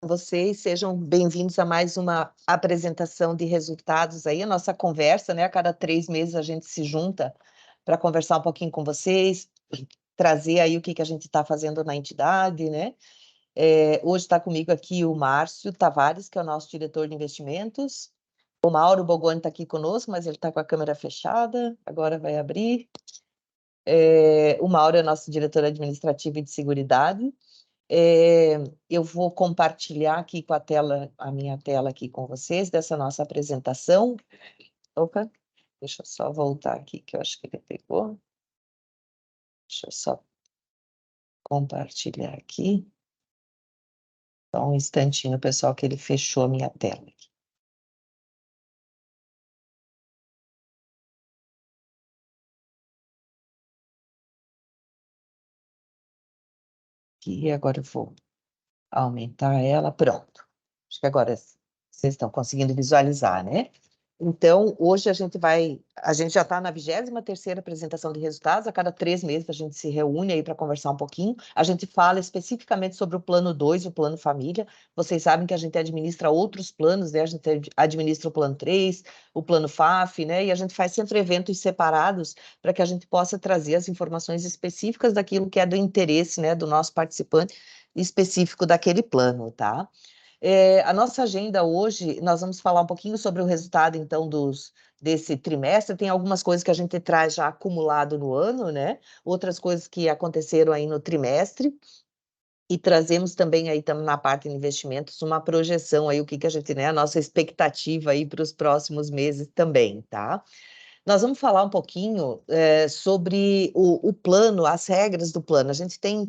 Vocês sejam bem-vindos a mais uma apresentação de resultados aí, a nossa conversa, né? A cada 3 meses a gente se junta para conversar um pouquinho com vocês, trazer aí o que a gente está fazendo na entidade, né? Hoje está comigo aqui o Márcio Tavares, que é o nosso diretor de investimentos. O Mauro Bogoni está aqui conosco, mas ele está com a câmera fechada, agora vai abrir. O Mauro é nosso diretor administrativo e de seguridade. Eu vou compartilhar aqui com a minha tela aqui com vocês, dessa nossa apresentação. Opa, deixa eu só voltar aqui, que eu acho que ele pegou. Deixa eu só compartilhar aqui. Só um instantinho, pessoal, que ele fechou a minha tela aqui. E agora eu vou aumentar ela, pronto. Acho que agora vocês estão conseguindo visualizar, né? Então, hoje a gente já está na 23ª apresentação de resultados, a cada 3 meses a gente se reúne aí para conversar um pouquinho, a gente fala especificamente sobre o plano 2 e o plano família, vocês sabem que a gente administra outros planos, né? A gente administra o plano 3, o plano FAF, né? E a gente faz sempre eventos separados para que a gente possa trazer as informações específicas daquilo que é do interesse, né, do nosso participante específico daquele plano, tá? A nossa agenda hoje, nós vamos falar um pouquinho sobre o resultado, então, desse trimestre. Tem algumas coisas que a gente traz já acumulado no ano, né? Outras coisas que aconteceram aí no trimestre. E trazemos também aí, estamos na parte de investimentos, uma projeção aí, o que a gente, né? A nossa expectativa aí para os próximos meses também, tá? Nós vamos falar um pouquinho sobre o plano, as regras do plano. A gente tem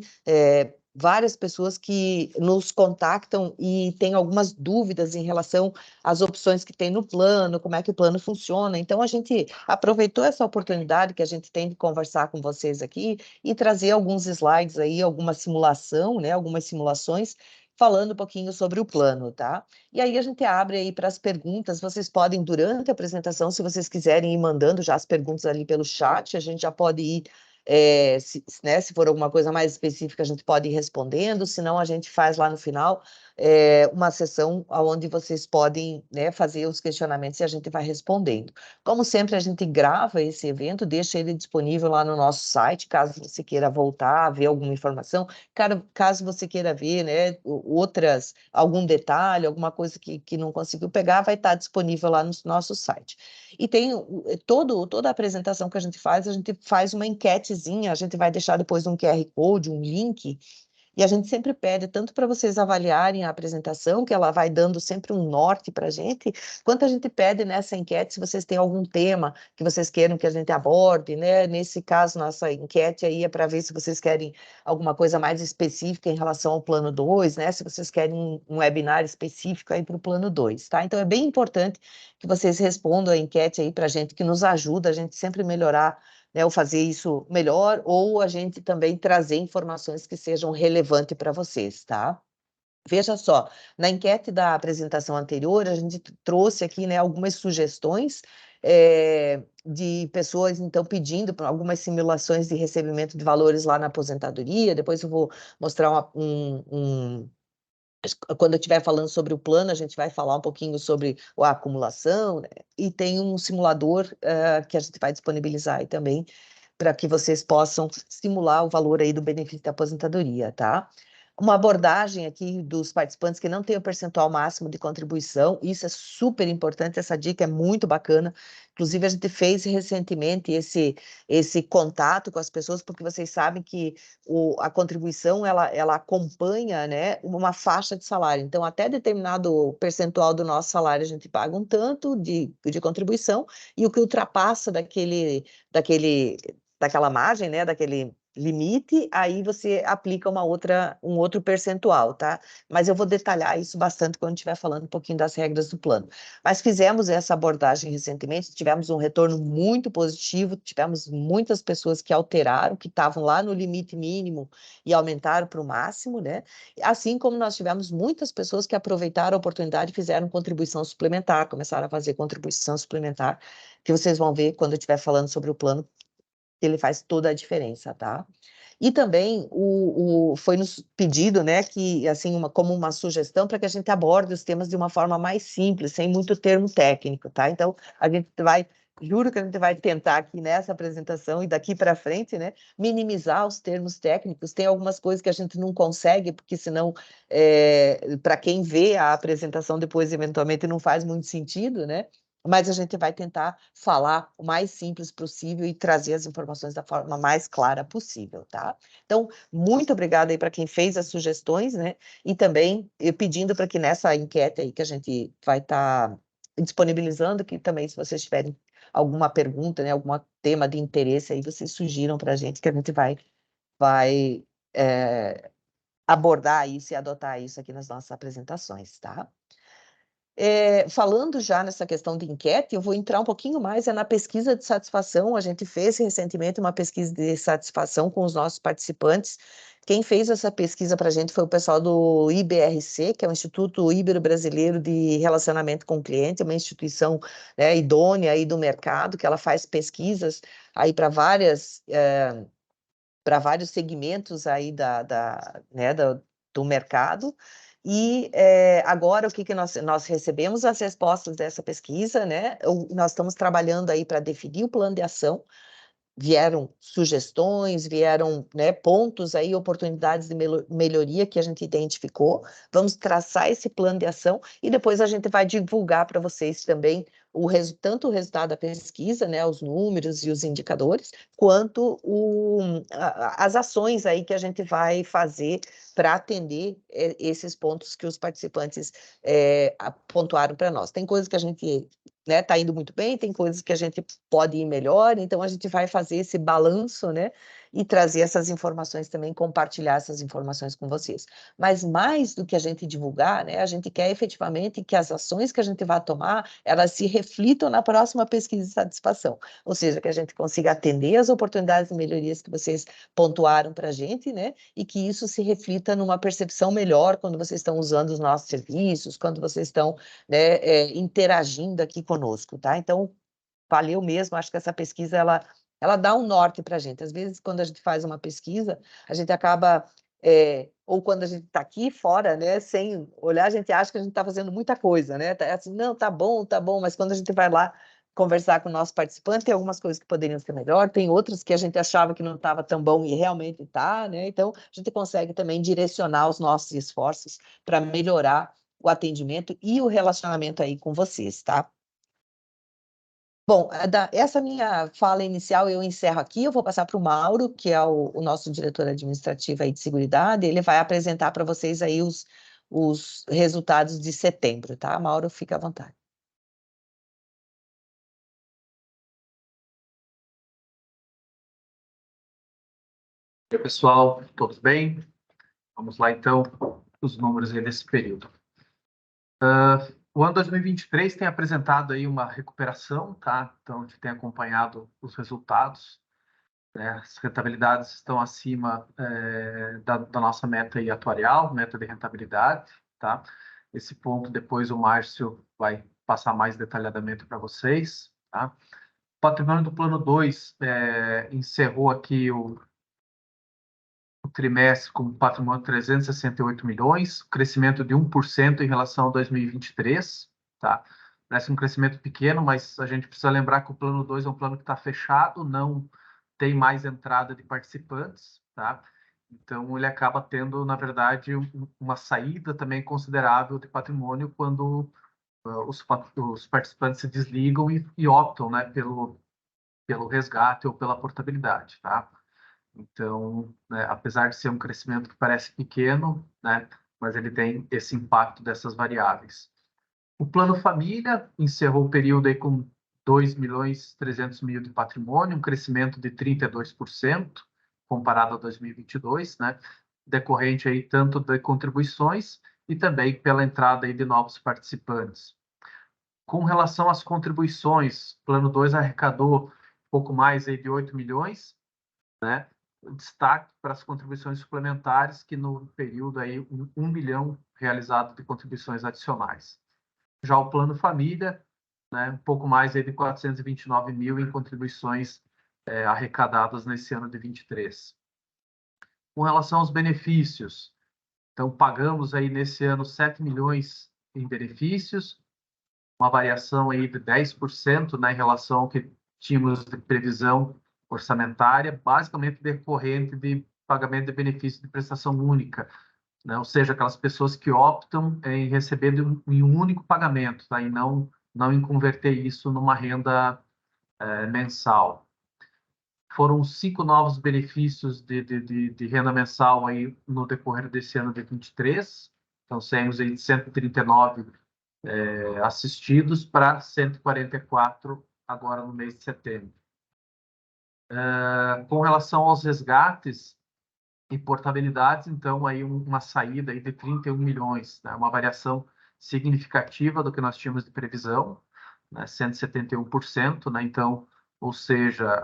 várias pessoas que nos contactam e têm algumas dúvidas em relação às opções que tem no plano, como é que o plano funciona. Então, a gente aproveitou essa oportunidade que a gente tem de conversar com vocês aqui e trazer alguns slides aí, alguma simulação, né, algumas simulações, falando um pouquinho sobre o plano, tá? E aí a gente abre aí para as perguntas, vocês podem, durante a apresentação, se vocês quiserem ir mandando já as perguntas ali pelo chat, a gente já pode ir, se for alguma coisa mais específica, a gente pode ir respondendo, senão a gente faz lá no final uma sessão onde vocês podem, né, fazer os questionamentos e a gente vai respondendo. Como sempre, a gente grava esse evento, deixa ele disponível lá no nosso site, caso você queira voltar, ver alguma informação, caso você queira ver, né, algum detalhe, alguma coisa que não conseguiu pegar, vai estar disponível lá no nosso site. E tem toda a apresentação que a gente faz uma enquetezinha, a gente vai deixar depois um QR Code, um link, e a gente sempre pede, tanto para vocês avaliarem a apresentação, que ela vai dando sempre um norte para a gente, quanto a gente pede nessa enquete, se vocês têm algum tema que vocês queiram que a gente aborde, né? Nesse caso, nossa enquete aí é para ver se vocês querem alguma coisa mais específica em relação ao plano 2, né? Se vocês querem um webinar específico aí para o plano 2, tá? Então, é bem importante que vocês respondam a enquete aí para a gente, que nos ajuda a gente sempre melhorar, né, ou fazer isso melhor, ou a gente também trazer informações que sejam relevantes para vocês, tá? Veja só, na enquete da apresentação anterior, a gente trouxe aqui, né, algumas sugestões de pessoas, então, pedindo algumas simulações de recebimento de valores lá na aposentadoria. Depois eu vou mostrar quando eu estiver falando sobre o plano, a gente vai falar um pouquinho sobre a acumulação, né? E tem um simulador que a gente vai disponibilizar aí também, para que vocês possam simular o valor aí do benefício da aposentadoria, tá? Uma abordagem aqui dos participantes que não tem o percentual máximo de contribuição, isso é super importante, essa dica é muito bacana. Inclusive, a gente fez recentemente esse contato com as pessoas, porque vocês sabem que a contribuição, ela acompanha, né, uma faixa de salário. Então, até determinado percentual do nosso salário, a gente paga um tanto de contribuição, e o que ultrapassa daquela margem, né, daquele limite, aí você aplica um outro percentual, tá? Mas eu vou detalhar isso bastante quando estiver falando um pouquinho das regras do plano. Mas fizemos essa abordagem recentemente, tivemos um retorno muito positivo, tivemos muitas pessoas que alteraram, que estavam lá no limite mínimo e aumentaram para o máximo, né? Assim como nós tivemos muitas pessoas que aproveitaram a oportunidade e fizeram contribuição suplementar, começaram a fazer contribuição suplementar, que vocês vão ver quando eu estiver falando sobre o plano, ele faz toda a diferença, tá? E também foi nos pedido, né, que, assim, como uma sugestão para que a gente aborde os temas de uma forma mais simples, sem muito termo técnico, tá? Então, a gente vai, juro que a gente vai tentar aqui nessa apresentação e daqui para frente, né, minimizar os termos técnicos. Tem algumas coisas que a gente não consegue, porque senão, para quem vê a apresentação depois, eventualmente, não faz muito sentido, né? Mas a gente vai tentar falar o mais simples possível e trazer as informações da forma mais clara possível, tá? Então, muito obrigada aí para quem fez as sugestões, né? E também pedindo para que nessa enquete aí que a gente vai estar disponibilizando, que também, se vocês tiverem alguma pergunta, né, algum tema de interesse aí, vocês sugiram para a gente que a gente vai abordar isso e adotar isso aqui nas nossas apresentações, tá? Falando já nessa questão de enquete, eu vou entrar um pouquinho mais na pesquisa de satisfação. A gente fez recentemente uma pesquisa de satisfação com os nossos participantes. Quem fez essa pesquisa para a gente foi o pessoal do IBRC, que é o Instituto Ibero-Brasileiro de Relacionamento com o Cliente, uma instituição, né, idônea aí do mercado, que ela faz pesquisas aí para vários segmentos aí né, do mercado. E agora, o que nós recebemos as respostas dessa pesquisa, né? Nós estamos trabalhando aí para definir o plano de ação. Vieram sugestões, vieram, né, pontos aí, oportunidades de melhoria que a gente identificou. Vamos traçar esse plano de ação e depois a gente vai divulgar para vocês também tanto o resultado da pesquisa, né, os números e os indicadores, quanto as ações aí que a gente vai fazer para atender esses pontos que os participantes pontuaram para nós. Tem coisas que a gente, né, tá indo muito bem, tem coisas que a gente pode ir melhor, então a gente vai fazer esse balanço, né, e trazer essas informações também, compartilhar essas informações com vocês. Mas mais do que a gente divulgar, né, a gente quer efetivamente que as ações que a gente vai tomar, elas se reflitam na próxima pesquisa de satisfação, ou seja, que a gente consiga atender as oportunidades de melhorias que vocês pontuaram para a gente, né, e que isso se reflita numa percepção melhor quando vocês estão usando os nossos serviços, quando vocês estão, né, interagindo aqui conosco, tá? Então, valeu mesmo, acho que essa pesquisa, ela dá um norte para a gente. Às vezes, quando a gente faz uma pesquisa, a gente acaba, ou quando a gente está aqui fora, né, sem olhar, a gente acha que a gente está fazendo muita coisa, né? Tá assim, não, tá bom, mas quando a gente vai lá conversar com o nosso participante, tem algumas coisas que poderiam ser melhor, tem outras que a gente achava que não estava tão bom e realmente está, né? Então, a gente consegue também direcionar os nossos esforços para melhorar o atendimento e o relacionamento aí com vocês, tá? Bom, essa minha fala inicial eu encerro aqui, eu vou passar para o Mauro, que é o nosso diretor administrativo aí de seguridade, ele vai apresentar para vocês aí os resultados de setembro, tá? Mauro, fica à vontade. E aí, pessoal, todos bem? Vamos lá, então, os números aí desse período. O ano 2023 tem apresentado aí uma recuperação, tá? Então, a gente tem acompanhado os resultados, né? As rentabilidades estão acima da nossa meta aí atuarial, meta de rentabilidade, tá? Esse ponto, depois o Márcio vai passar mais detalhadamente para vocês, tá? O patrimônio do plano 2 encerrou aqui o trimestre com patrimônio de 368 milhões, crescimento de 1% em relação a 2023, tá? Parece um crescimento pequeno, mas a gente precisa lembrar que o plano 2 é um plano que está fechado, não tem mais entrada de participantes, tá? Então, ele acaba tendo, na verdade, uma saída também considerável de patrimônio quando os participantes se desligam e optam, né, pelo resgate ou pela portabilidade, tá? Então, né, apesar de ser um crescimento que parece pequeno, né, mas ele tem esse impacto dessas variáveis. O Plano Família encerrou o período aí com 2.300.000 de patrimônio, um crescimento de 32% comparado a 2022, né, decorrente aí tanto de contribuições e também pela entrada aí de novos participantes. Com relação às contribuições, o Plano 2 arrecadou pouco mais aí de 8 milhões, né? Destaque para as contribuições suplementares, que no período aí 1 milhão realizado de contribuições adicionais. Já o Plano Família, né, um pouco mais aí de 429 mil em contribuições arrecadadas nesse ano de 23. Com relação aos benefícios, então pagamos aí nesse ano 7 milhões em benefícios, uma variação aí de 10%, né, em relação ao que tínhamos de previsão orçamentária, basicamente decorrente de pagamento de benefício de prestação única, né, ou seja, aquelas pessoas que optam em receber em um único pagamento, tá, e não em converter isso numa renda mensal. Foram 5 novos benefícios de renda mensal aí no decorrer desse ano de 23. Então, saímos aí de 139 assistidos para 144 agora no mês de setembro. Com relação aos resgates e portabilidades, então, aí uma saída aí de 31 milhões, né? Uma variação significativa do que nós tínhamos de previsão, né? 171%, né? Então, ou seja,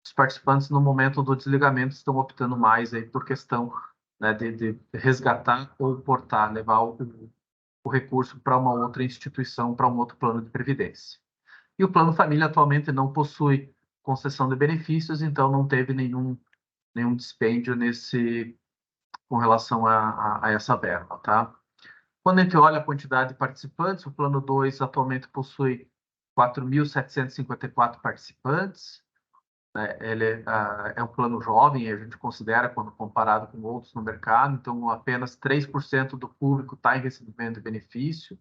os participantes no momento do desligamento estão optando mais aí por questão, né, de resgatar ou portar, levar o recurso para uma outra instituição, para um outro plano de previdência. E o plano família atualmente não possui concessão de benefícios, então não teve nenhum dispêndio com relação a essa verba, tá? Quando a gente olha a quantidade de participantes, o plano 2 atualmente possui 4.754 participantes, né? Ele é um plano jovem, a gente considera quando comparado com outros no mercado, então apenas 3% do público está em recebimento de benefício.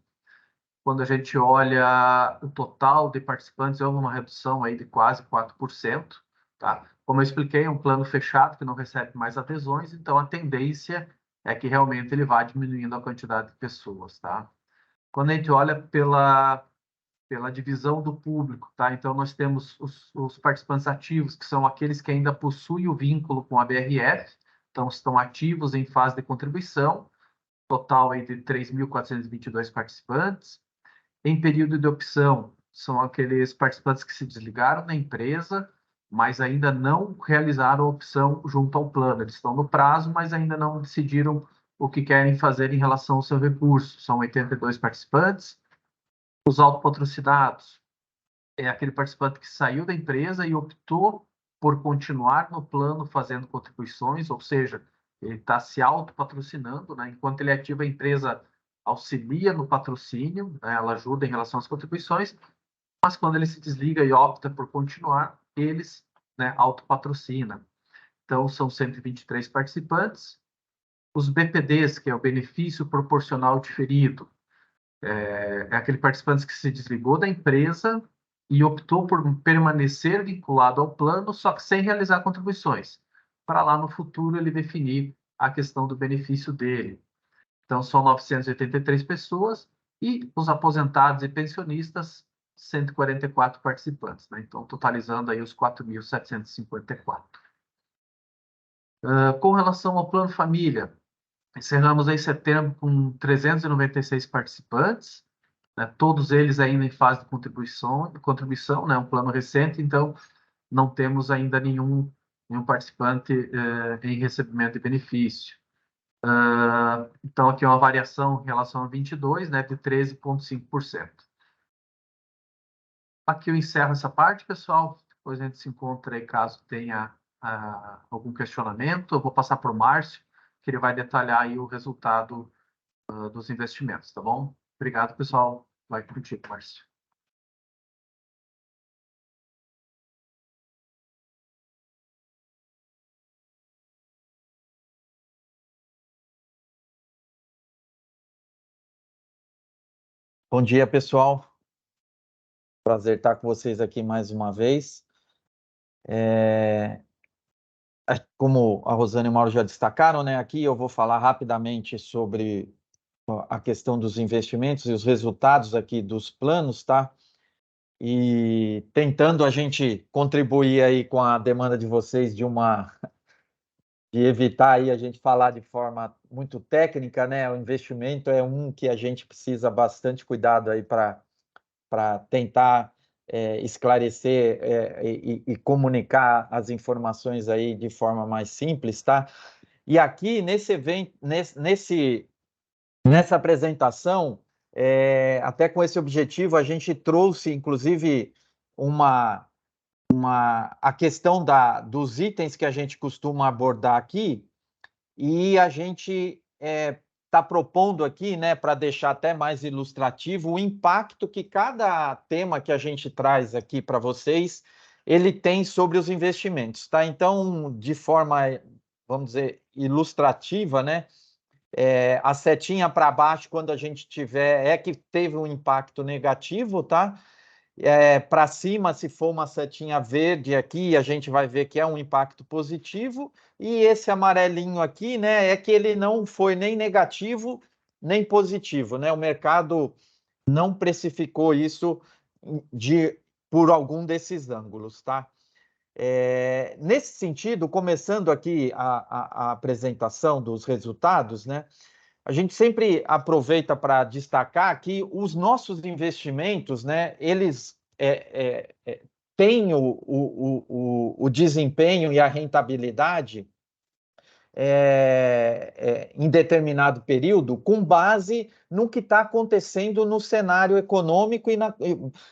Quando a gente olha o total de participantes, houve uma redução aí de quase 4%, tá? Como eu expliquei, é um plano fechado que não recebe mais adesões, então a tendência é que realmente ele vá diminuindo a quantidade de pessoas, tá? Quando a gente olha pela divisão do público, tá? Então nós temos os participantes ativos, que são aqueles que ainda possuem o vínculo com a BRF, então estão ativos em fase de contribuição, total aí de 3.422 participantes. Em período de opção, são aqueles participantes que se desligaram da empresa, mas ainda não realizaram a opção junto ao plano. Eles estão no prazo, mas ainda não decidiram o que querem fazer em relação ao seu recurso. São 82 participantes. Os autopatrocinados é aquele participante que saiu da empresa e optou por continuar no plano fazendo contribuições, ou seja, ele está se autopatrocinando, né? Enquanto ele ativa a empresa auxilia no patrocínio, né? Ela ajuda em relação às contribuições, mas quando ele se desliga e opta por continuar, eles, né, autopatrocinam. Então, são 123 participantes. Os BPDs, que é o benefício proporcional diferido, é aquele participante que se desligou da empresa e optou por permanecer vinculado ao plano, só que sem realizar contribuições, para lá no futuro ele definir a questão do benefício dele. Então, são 983 pessoas e os aposentados e pensionistas, 144 participantes, né? Então, totalizando aí os 4.754. Com relação ao plano família, encerramos aí setembro com 396 participantes, né? Todos eles ainda em fase de contribuição, né? Um plano recente, então não temos ainda nenhum participante em recebimento de benefício. Então, aqui é uma variação em relação a 22, né, de 13,5%. Aqui eu encerro essa parte, pessoal. Depois a gente se encontra aí caso tenha algum questionamento. Eu vou passar para o Márcio, que ele vai detalhar aí o resultado dos investimentos, tá bom? Obrigado, pessoal. Vai contigo, Márcio. Bom dia, pessoal. Prazer estar com vocês aqui mais uma vez. Como a Rosane e o Mauro já destacaram, né, aqui eu vou falar rapidamente sobre a questão dos investimentos e os resultados aqui dos planos, tá? E tentando a gente contribuir aí com a demanda de vocês de evitar aí a gente falar de forma muito técnica, né? O investimento é um que a gente precisa bastante cuidado aí para tentar esclarecer e comunicar as informações aí de forma mais simples, tá? E aqui nesse evento, nessa apresentação, até com esse objetivo, a gente trouxe inclusive uma a questão dos itens que a gente costuma abordar aqui, e a gente está propondo aqui, né, para deixar até mais ilustrativo, o impacto que cada tema que a gente traz aqui para vocês, ele tem sobre os investimentos, tá? Então, de forma, vamos dizer, ilustrativa, né, a setinha para baixo, quando a gente tiver, que teve um impacto negativo, tá? Para cima, se for uma setinha verde aqui, a gente vai ver que é um impacto positivo, e esse amarelinho aqui, né, é que ele não foi nem negativo, nem positivo, né? O mercado não precificou isso por algum desses ângulos, tá? Nesse sentido, começando aqui a apresentação dos resultados, né? A gente sempre aproveita para destacar que os nossos investimentos, né, eles têm o desempenho e a rentabilidade em determinado período com base no que está acontecendo no cenário econômico e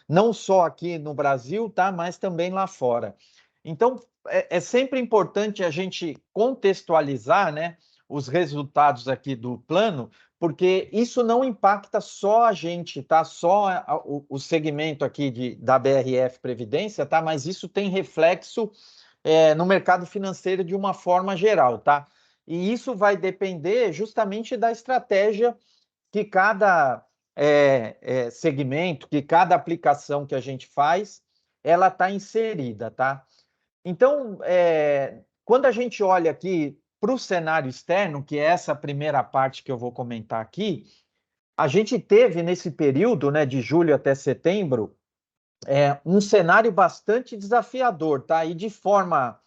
não só aqui no Brasil, tá, mas também lá fora. Então, é sempre importante a gente contextualizar, né, os resultados aqui do plano, porque isso não impacta só a gente, tá? Só o segmento aqui da BRF Previdência, tá? Mas isso tem reflexo no mercado financeiro de uma forma geral, tá? E isso vai depender justamente da estratégia que cada segmento, que cada aplicação que a gente faz, ela está inserida, tá? Então, quando a gente olha aqui para o cenário externo, que é essa primeira parte que eu vou comentar aqui, a gente teve nesse período, né, de julho até setembro, um cenário bastante desafiador, tá? E de forma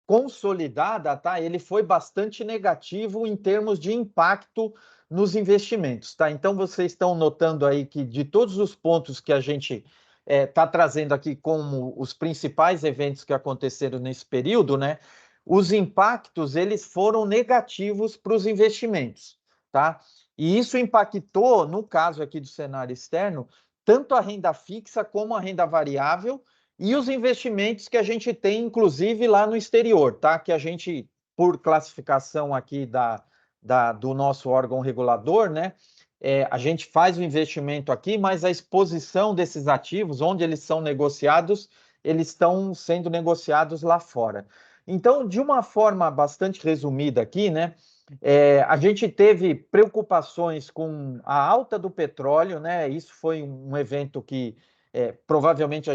consolidada, tá? Ele foi bastante negativo em termos de impacto nos investimentos, tá? Então, vocês estão notando aí que de todos os pontos que a gente está trazendo aqui como os principais eventos que aconteceram nesse período, né? Os impactos, eles foram negativos para os investimentos, tá? E isso impactou, no caso aqui do cenário externo, tanto a renda fixa como a renda variável, e os investimentos que a gente tem, inclusive, lá no exterior, tá? Que a gente, por classificação aqui do nosso órgão regulador, né? A gente faz o investimento aqui, mas a exposição desses ativos, onde eles são negociados, eles estão sendo negociados lá fora. Então, de uma forma bastante resumida aqui, né? A gente teve preocupações com a alta do petróleo, né? Isso foi um evento que provavelmente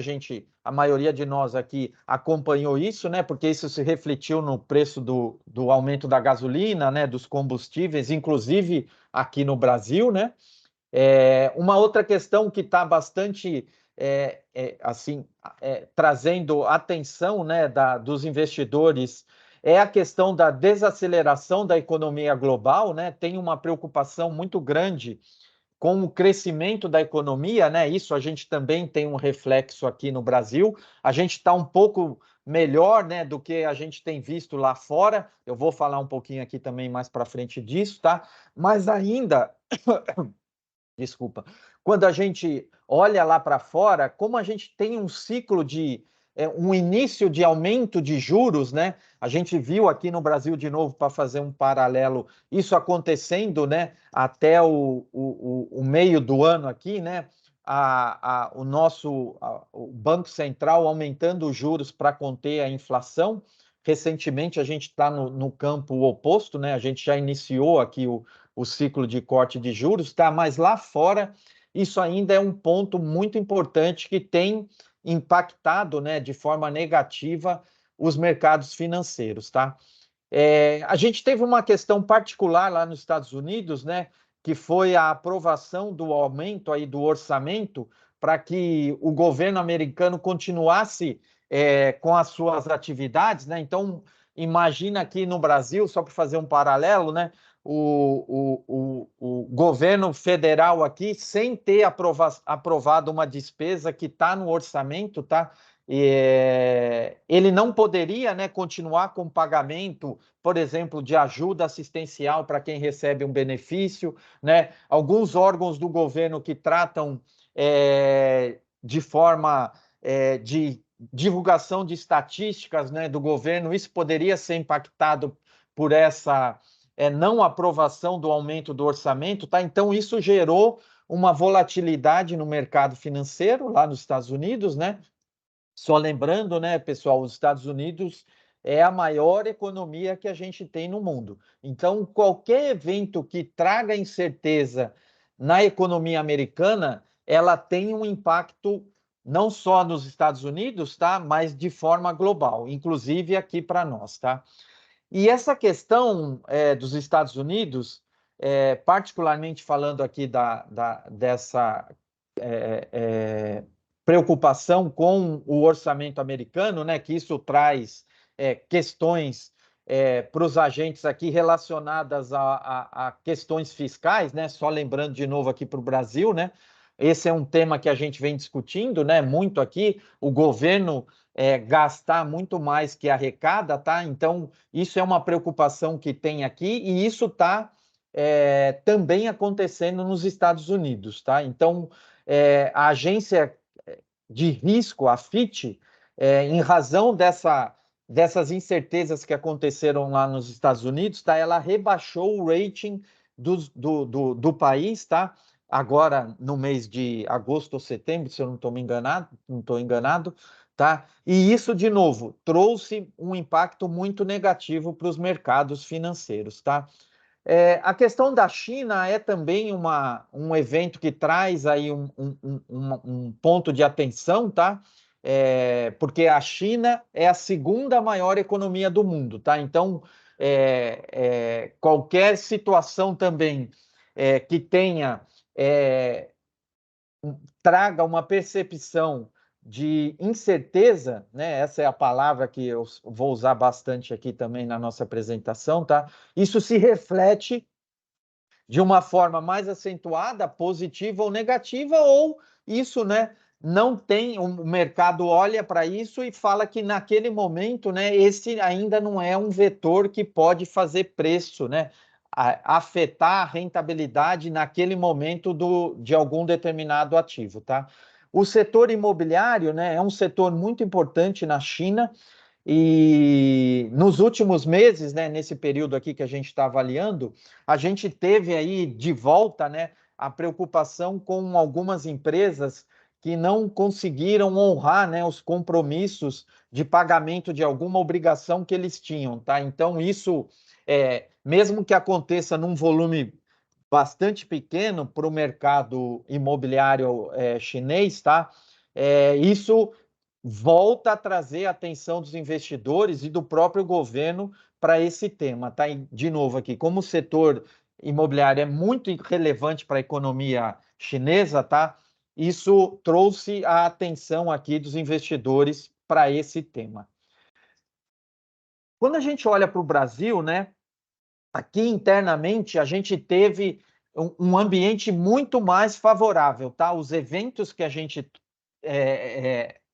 a maioria de nós aqui acompanhou isso, né? Porque isso se refletiu no preço do aumento da gasolina, né? Dos combustíveis, inclusive aqui no Brasil, né? Uma outra questão que está bastante assim trazendo atenção, né, dos investidores é a questão da desaceleração da economia global, né? Tem uma preocupação muito grande com o crescimento da economia, né? Isso a gente também tem um reflexo aqui no Brasil. A gente está um pouco melhor, né, do que a gente tem visto lá fora. Eu vou falar um pouquinho aqui também mais para frente disso, tá? Mas ainda, desculpa, quando a gente olha lá para fora, como a gente tem um ciclo um início de aumento de juros, né? A gente viu aqui no Brasil, de novo, para fazer um paralelo, isso acontecendo, né? Até o meio do ano aqui, né? O Banco Central aumentando os juros para conter a inflação. Recentemente, a gente está no campo oposto, né? A gente já iniciou aqui o ciclo de corte de juros, tá? Mas lá fora, isso ainda é um ponto muito importante que tem impactado, né, de forma negativa os mercados financeiros, tá? A gente teve uma questão particular lá nos Estados Unidos, né, que foi a aprovação do aumento aí do orçamento para que o governo americano continuasse com as suas atividades, né? Então, imagina aqui no Brasil, só para fazer um paralelo, né? O governo federal aqui, sem ter aprovado uma despesa que está no orçamento, tá? Ele não poderia, né, continuar com pagamento, por exemplo, de ajuda assistencial para quem recebe um benefício, né? Alguns órgãos do governo que tratam de forma de divulgação de estatísticas, né, do governo, isso poderia ser impactado por essa não aprovação do aumento do orçamento, tá? Então, isso gerou uma volatilidade no mercado financeiro lá nos Estados Unidos, né? Só lembrando, né, pessoal, os Estados Unidos é a maior economia que a gente tem no mundo. Então, qualquer evento que traga incerteza na economia americana, ela tem um impacto não só nos Estados Unidos, tá, mas de forma global, inclusive aqui para nós, tá? E essa questão dos Estados Unidos, particularmente falando aqui dessa preocupação com o orçamento americano, né, que isso traz questões para os agentes aqui relacionadas a questões fiscais, né, só lembrando de novo aqui para o Brasil, né, esse é um tema que a gente vem discutindo, né, muito aqui, o governo gastar muito mais que arrecada, tá? Então, isso é uma preocupação que tem aqui e isso está também acontecendo nos Estados Unidos, tá? Então, a agência de risco, a Fitch, em razão dessas incertezas que aconteceram lá nos Estados Unidos, tá? Ela rebaixou o rating do país, tá? Agora no mês de agosto ou setembro, se eu não estou enganado, tá? E isso, de novo, trouxe um impacto muito negativo para os mercados financeiros, tá? A questão da China é também um evento que traz aí um ponto de atenção, tá? Porque a China é a segunda maior economia do mundo, tá? Então, qualquer situação também que traga uma percepção de incerteza, né? Essa é a palavra que eu vou usar bastante aqui também na nossa apresentação, tá? Isso se reflete de uma forma mais acentuada, positiva ou negativa, ou isso, né, não tem, o mercado olha para isso e fala que naquele momento, né, esse ainda não é um vetor que pode fazer preço, né, afetar a rentabilidade naquele momento de algum determinado ativo, tá? O setor imobiliário, né, é um setor muito importante na China, e nos últimos meses, né, nesse período aqui que a gente está avaliando, a gente teve aí de volta, né, a preocupação com algumas empresas que não conseguiram honrar, né, os compromissos de pagamento de alguma obrigação que eles tinham, tá? Então, isso, mesmo que aconteça num volume bastante pequeno para o mercado imobiliário chinês, tá? Isso volta a trazer a atenção dos investidores e do próprio governo para esse tema, tá? E, de novo aqui, como o setor imobiliário é muito relevante para a economia chinesa, tá? Isso trouxe a atenção aqui dos investidores para esse tema. Quando a gente olha para o Brasil, né? Aqui internamente a gente teve um ambiente muito mais favorável, tá? Os eventos que a gente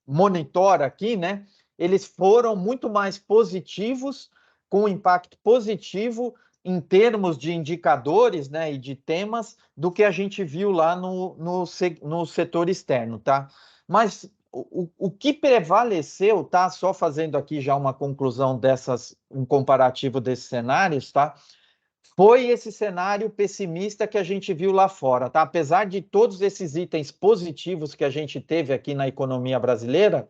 monitora aqui, né? Eles foram muito mais positivos, com impacto positivo em termos de indicadores, né, e de temas, do que a gente viu lá no setor externo, tá? Mas o que prevaleceu, tá? Só fazendo aqui já uma conclusão um comparativo desses cenários, tá? Foi esse cenário pessimista que a gente viu lá fora, tá? Apesar de todos esses itens positivos que a gente teve aqui na economia brasileira,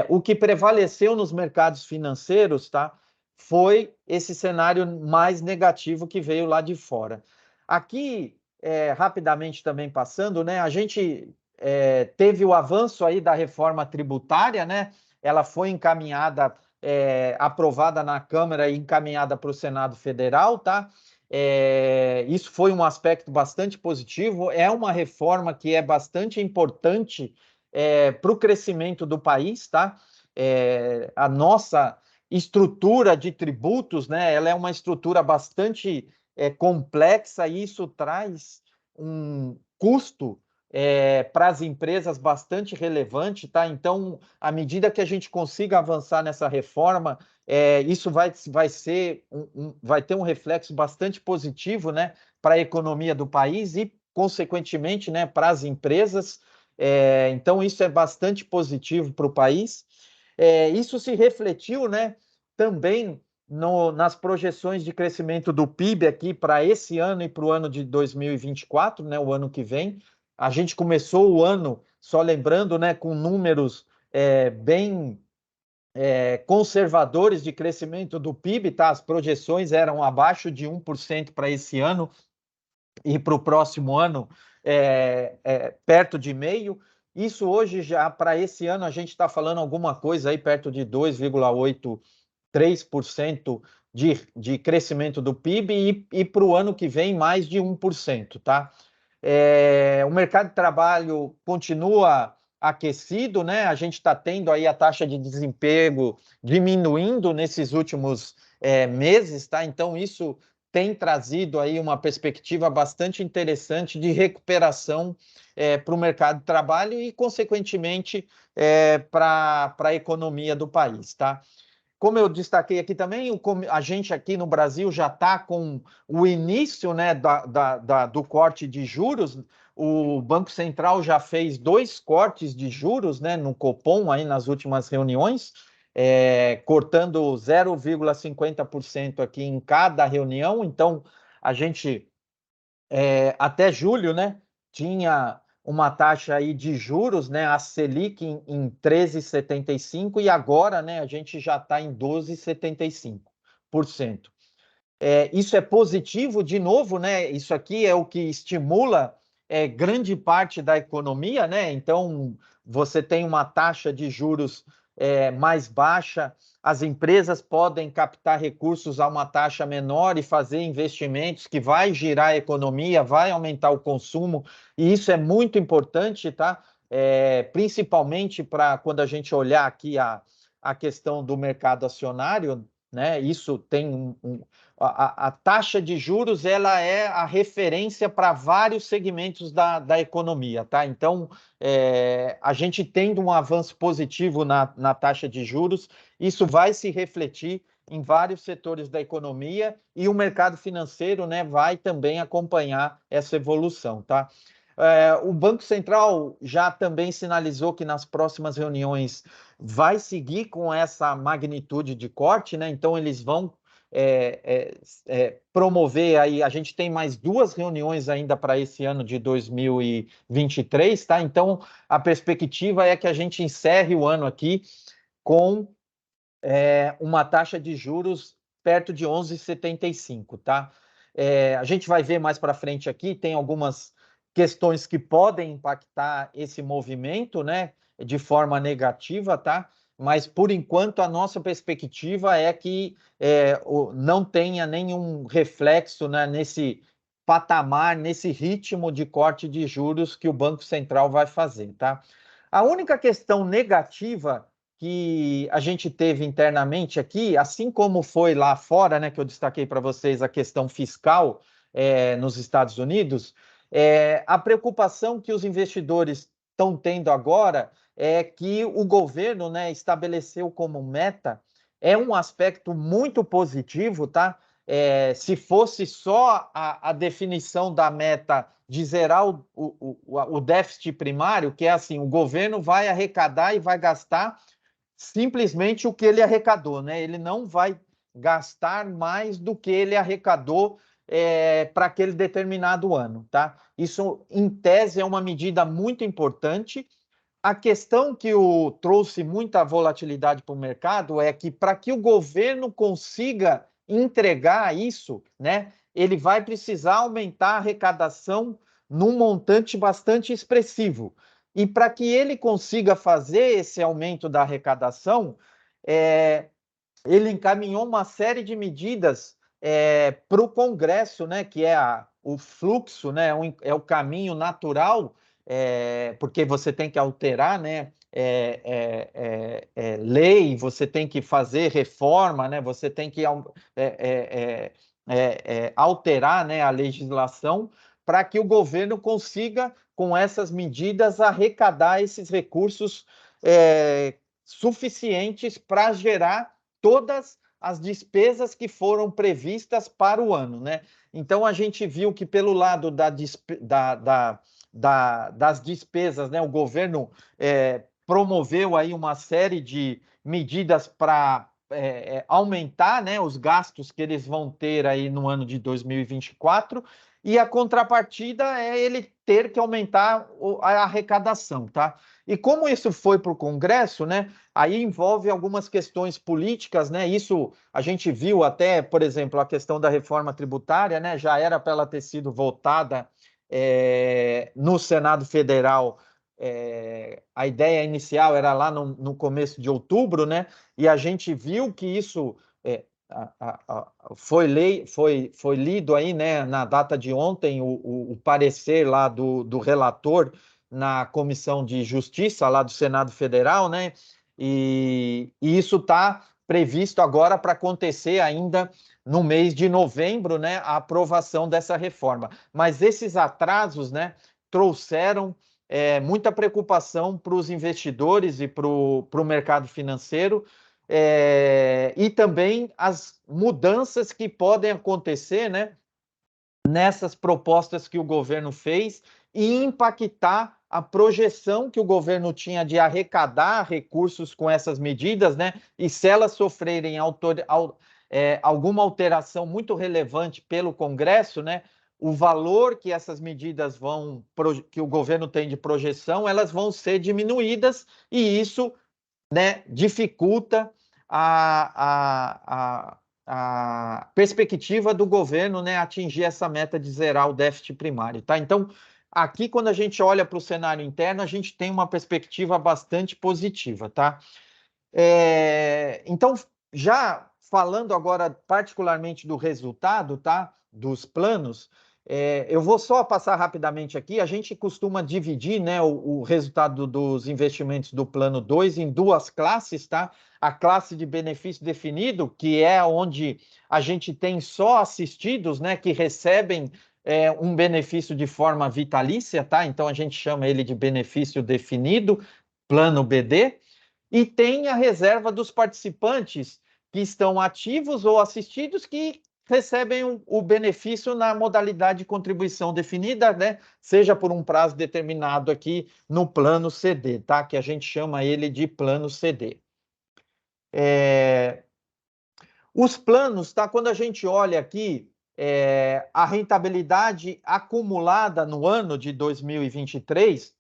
o que prevaleceu nos mercados financeiros, tá? Foi esse cenário mais negativo que veio lá de fora. Aqui, rapidamente também passando, né? A gente teve o avanço aí da reforma tributária, né? Ela foi encaminhada, aprovada na Câmara e encaminhada para o Senado Federal, tá? Isso foi um aspecto bastante positivo, é uma reforma que é bastante importante para o crescimento do país, tá? A nossa estrutura de tributos, né? Ela é uma estrutura bastante complexa e isso traz um custo para as empresas bastante relevante, tá? Então, à medida que a gente consiga avançar nessa reforma, isso vai ter um reflexo bastante positivo, né, para a economia do país e, consequentemente, né, para as empresas. Então, isso é bastante positivo para o país. Isso se refletiu, né, também nas projeções de crescimento do PIB aqui para esse ano e para o ano de 2024, né, o ano que vem. A gente começou o ano, só lembrando, né, com números bem conservadores de crescimento do PIB, tá? As projeções eram abaixo de 1% para esse ano e para o próximo ano perto de 0,5%. Isso hoje, já para esse ano, a gente está falando alguma coisa aí perto de 2,83% de crescimento do PIB e para o ano que vem mais de 1%, tá? O mercado de trabalho continua aquecido, né? A gente está tendo aí a taxa de desemprego diminuindo nesses últimos meses, tá? Então, isso tem trazido aí uma perspectiva bastante interessante de recuperação para o mercado de trabalho e, consequentemente, para a economia do país, tá? Como eu destaquei aqui também, a gente aqui no Brasil já está com o início, né, do corte de juros. O Banco Central já fez 2 cortes de juros, né, no Copom aí nas últimas reuniões, cortando 0,50% aqui em cada reunião. Então, a gente até julho, né, tinha uma taxa aí de juros, né, a Selic em 13,75 e agora, né, a gente já está em 12,75%. Isso é positivo, de novo, né? Isso aqui é o que estimula grande parte da economia, né? Então, você tem uma taxa de juros mais baixa, as empresas podem captar recursos a uma taxa menor e fazer investimentos que vai girar a economia, vai aumentar o consumo, e isso é muito importante, tá? Principalmente para quando a gente olhar aqui a questão do mercado acionário, né? Isso tem a taxa de juros, ela é a referência para vários segmentos da economia, tá? Então, a gente tendo um avanço positivo na taxa de juros, isso vai se refletir em vários setores da economia e o mercado financeiro, né, vai também acompanhar essa evolução, tá? O Banco Central já também sinalizou que nas próximas reuniões vai seguir com essa magnitude de corte, né? Então, eles vão promover aí, a gente tem mais 2 reuniões ainda para esse ano de 2023, tá? Então, a perspectiva é que a gente encerre o ano aqui com uma taxa de juros perto de 11,75, tá? A gente vai ver mais para frente aqui, tem algumas questões que podem impactar esse movimento, né, de forma negativa, tá? Mas, por enquanto, a nossa perspectiva é que não tenha nenhum reflexo, né, nesse patamar, nesse ritmo de corte de juros que o Banco Central vai fazer, tá? A única questão negativa que a gente teve internamente aqui, assim como foi lá fora, né, que eu destaquei para vocês a questão fiscal nos Estados Unidos, a preocupação que os investidores estão tendo agora é que o governo, né, estabeleceu como meta, é um aspecto muito positivo, tá? Se fosse só a definição da meta de zerar o déficit primário, que é assim, o governo vai arrecadar e vai gastar simplesmente o que ele arrecadou, né? Ele não vai gastar mais do que ele arrecadou para aquele determinado ano, tá? Isso, em tese, é uma medida muito importante. A questão que trouxe muita volatilidade para o mercado é que, para que o governo consiga entregar isso, né, ele vai precisar aumentar a arrecadação num montante bastante expressivo. E para que ele consiga fazer esse aumento da arrecadação, ele encaminhou uma série de medidas para o Congresso, né, que é o fluxo, né, é o caminho natural, porque você tem que alterar, né, lei, você tem que fazer reforma, né, você tem que alterar, né, a legislação para que o governo consiga, com essas medidas, arrecadar esses recursos suficientes para gerar todas as despesas que foram previstas para o ano, né? Então, a gente viu que pelo lado das despesas, né, o governo promoveu aí uma série de medidas para aumentar, né, os gastos que eles vão ter aí no ano de 2024, e a contrapartida é ele ter que aumentar a arrecadação, tá? E como isso foi para o Congresso, né, aí envolve algumas questões políticas, né? Isso a gente viu até, por exemplo, a questão da reforma tributária, né? Já era para ela ter sido votada no Senado Federal. A ideia inicial era lá no começo de outubro, né? E a gente viu que isso foi lido aí, né, na data de ontem, o parecer lá do relator na Comissão de Justiça lá do Senado Federal, né? E isso está previsto agora para acontecer ainda no mês de novembro, né, a aprovação dessa reforma. Mas esses atrasos, né, trouxeram muita preocupação para os investidores e para o mercado financeiro, e também as mudanças que podem acontecer, né, nessas propostas que o governo fez e impactar a projeção que o governo tinha de arrecadar recursos com essas medidas, né? E se elas sofrerem alguma alteração muito relevante pelo Congresso, né? O valor que essas medidas que o governo tem de projeção, elas vão ser diminuídas, e isso, né, dificulta a perspectiva do governo, né, atingir essa meta de zerar o déficit primário, tá? Então, aqui, quando a gente olha para o cenário interno, a gente tem uma perspectiva bastante positiva, tá? Então, já falando agora particularmente do resultado, tá? Dos planos, eu vou só passar rapidamente aqui. A gente costuma dividir, né, o resultado dos investimentos do plano 2 em duas classes, tá? A classe de benefício definido, que é onde a gente tem só assistidos, né, que recebem um benefício de forma vitalícia, tá? Então a gente chama ele de benefício definido, plano BD. E tem a reserva dos participantes que estão ativos ou assistidos, que recebem o benefício na modalidade de contribuição definida, né? Seja por um prazo determinado aqui no plano CD, tá? Que a gente chama ele de plano CD. Os planos, tá? Quando a gente olha aqui, a rentabilidade acumulada no ano de 2023,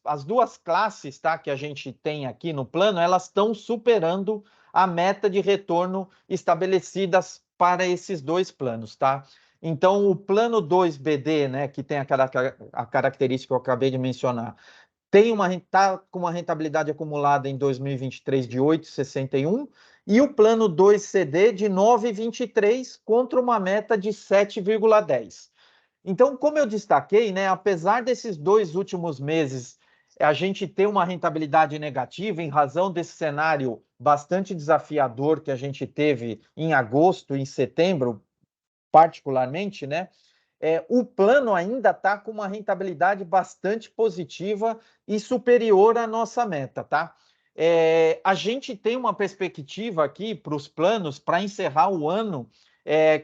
as duas classes, tá, que a gente tem aqui no plano, elas estão superando a meta de retorno estabelecidas para esses dois planos, tá? Então, o plano 2BD, né, que tem a característica que eu acabei de mencionar, está com uma rentabilidade acumulada em 2023 de 8,61, e o plano 2CD de 9,23 contra uma meta de 7,10. Então, como eu destaquei, né, apesar desses dois últimos meses a gente ter uma rentabilidade negativa em razão desse cenário bastante desafiador que a gente teve em agosto e em setembro, particularmente, né? O plano ainda está com uma rentabilidade bastante positiva e superior à nossa meta, tá? A gente tem uma perspectiva aqui para os planos para encerrar o ano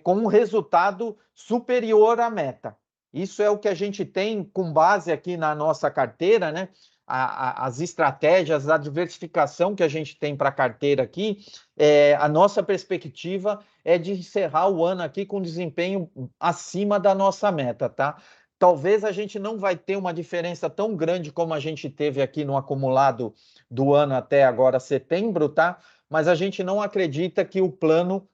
com um resultado superior à meta. Isso é o que a gente tem com base aqui na nossa carteira, né? As estratégias, a diversificação que a gente tem para a carteira aqui, a nossa perspectiva é de encerrar o ano aqui com desempenho acima da nossa meta, tá? Talvez a gente não vai ter uma diferença tão grande como a gente teve aqui no acumulado do ano até agora, setembro, tá? Mas a gente não acredita que o plano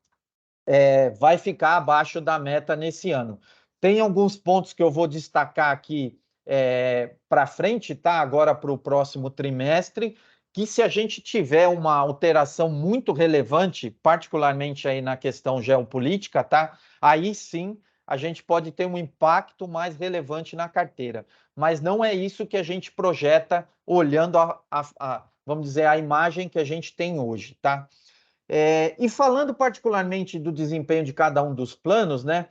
vai ficar abaixo da meta nesse ano. Tem alguns pontos que eu vou destacar aqui para frente, tá? Agora para o próximo trimestre, que se a gente tiver uma alteração muito relevante, particularmente aí na questão geopolítica, tá? Aí sim a gente pode ter um impacto mais relevante na carteira. Mas não é isso que a gente projeta olhando vamos dizer, a imagem que a gente tem hoje, tá? E falando particularmente do desempenho de cada um dos planos, né?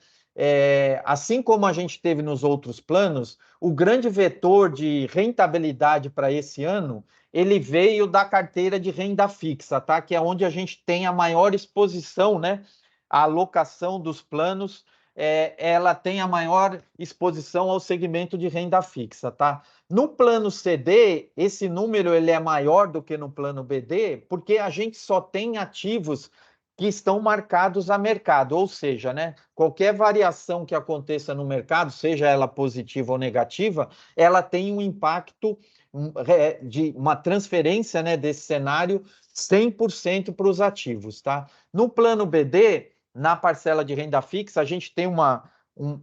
assim como a gente teve nos outros planos, o grande vetor de rentabilidade para esse ano, ele veio da carteira de renda fixa, tá? Que é onde a gente tem a maior exposição, né? A alocação dos planos, ela tem a maior exposição ao segmento de renda fixa, tá? No plano CD, esse número ele é maior do que no plano BD, porque a gente só tem ativos que estão marcados a mercado, ou seja, né, qualquer variação que aconteça no mercado, seja ela positiva ou negativa, ela tem um impacto de uma transferência, né, desse cenário 100% para os ativos, tá? No plano BD, na parcela de renda fixa, a gente tem um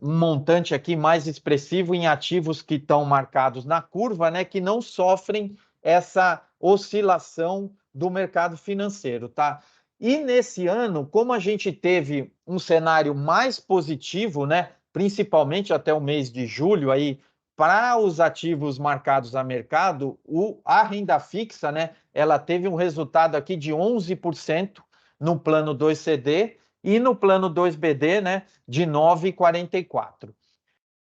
montante aqui mais expressivo em ativos que estão marcados na curva, né, que não sofrem essa oscilação do mercado financeiro, tá? E nesse ano, como a gente teve um cenário mais positivo, né, principalmente até o mês de julho, aí, para os ativos marcados a mercado, a renda fixa, né, ela teve um resultado aqui de 11% no plano 2CD e no plano 2BD, né, de 9,44%.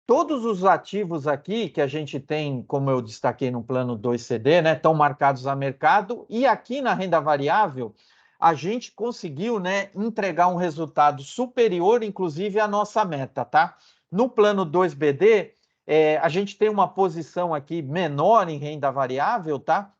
Todos os ativos aqui que a gente tem, como eu destaquei no plano 2CD, né, estão marcados a mercado, e aqui na renda variável, a gente conseguiu, né, entregar um resultado superior, inclusive, à nossa meta, tá? No plano 2BD, a gente tem uma posição aqui menor em renda variável, tá?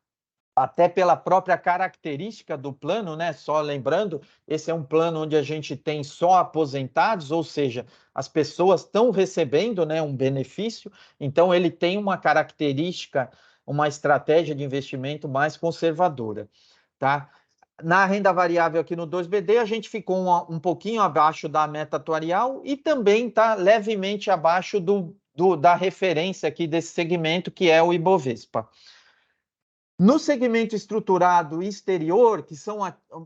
Até pela própria característica do plano, né? Só lembrando, esse é um plano onde a gente tem só aposentados, ou seja, as pessoas estão recebendo, né, um benefício, então ele tem uma característica, uma estratégia de investimento mais conservadora, tá? Na renda variável aqui no 2BD, a gente ficou um pouquinho abaixo da meta atuarial e também está levemente abaixo da referência aqui desse segmento, que é o Ibovespa. No segmento estruturado exterior, que são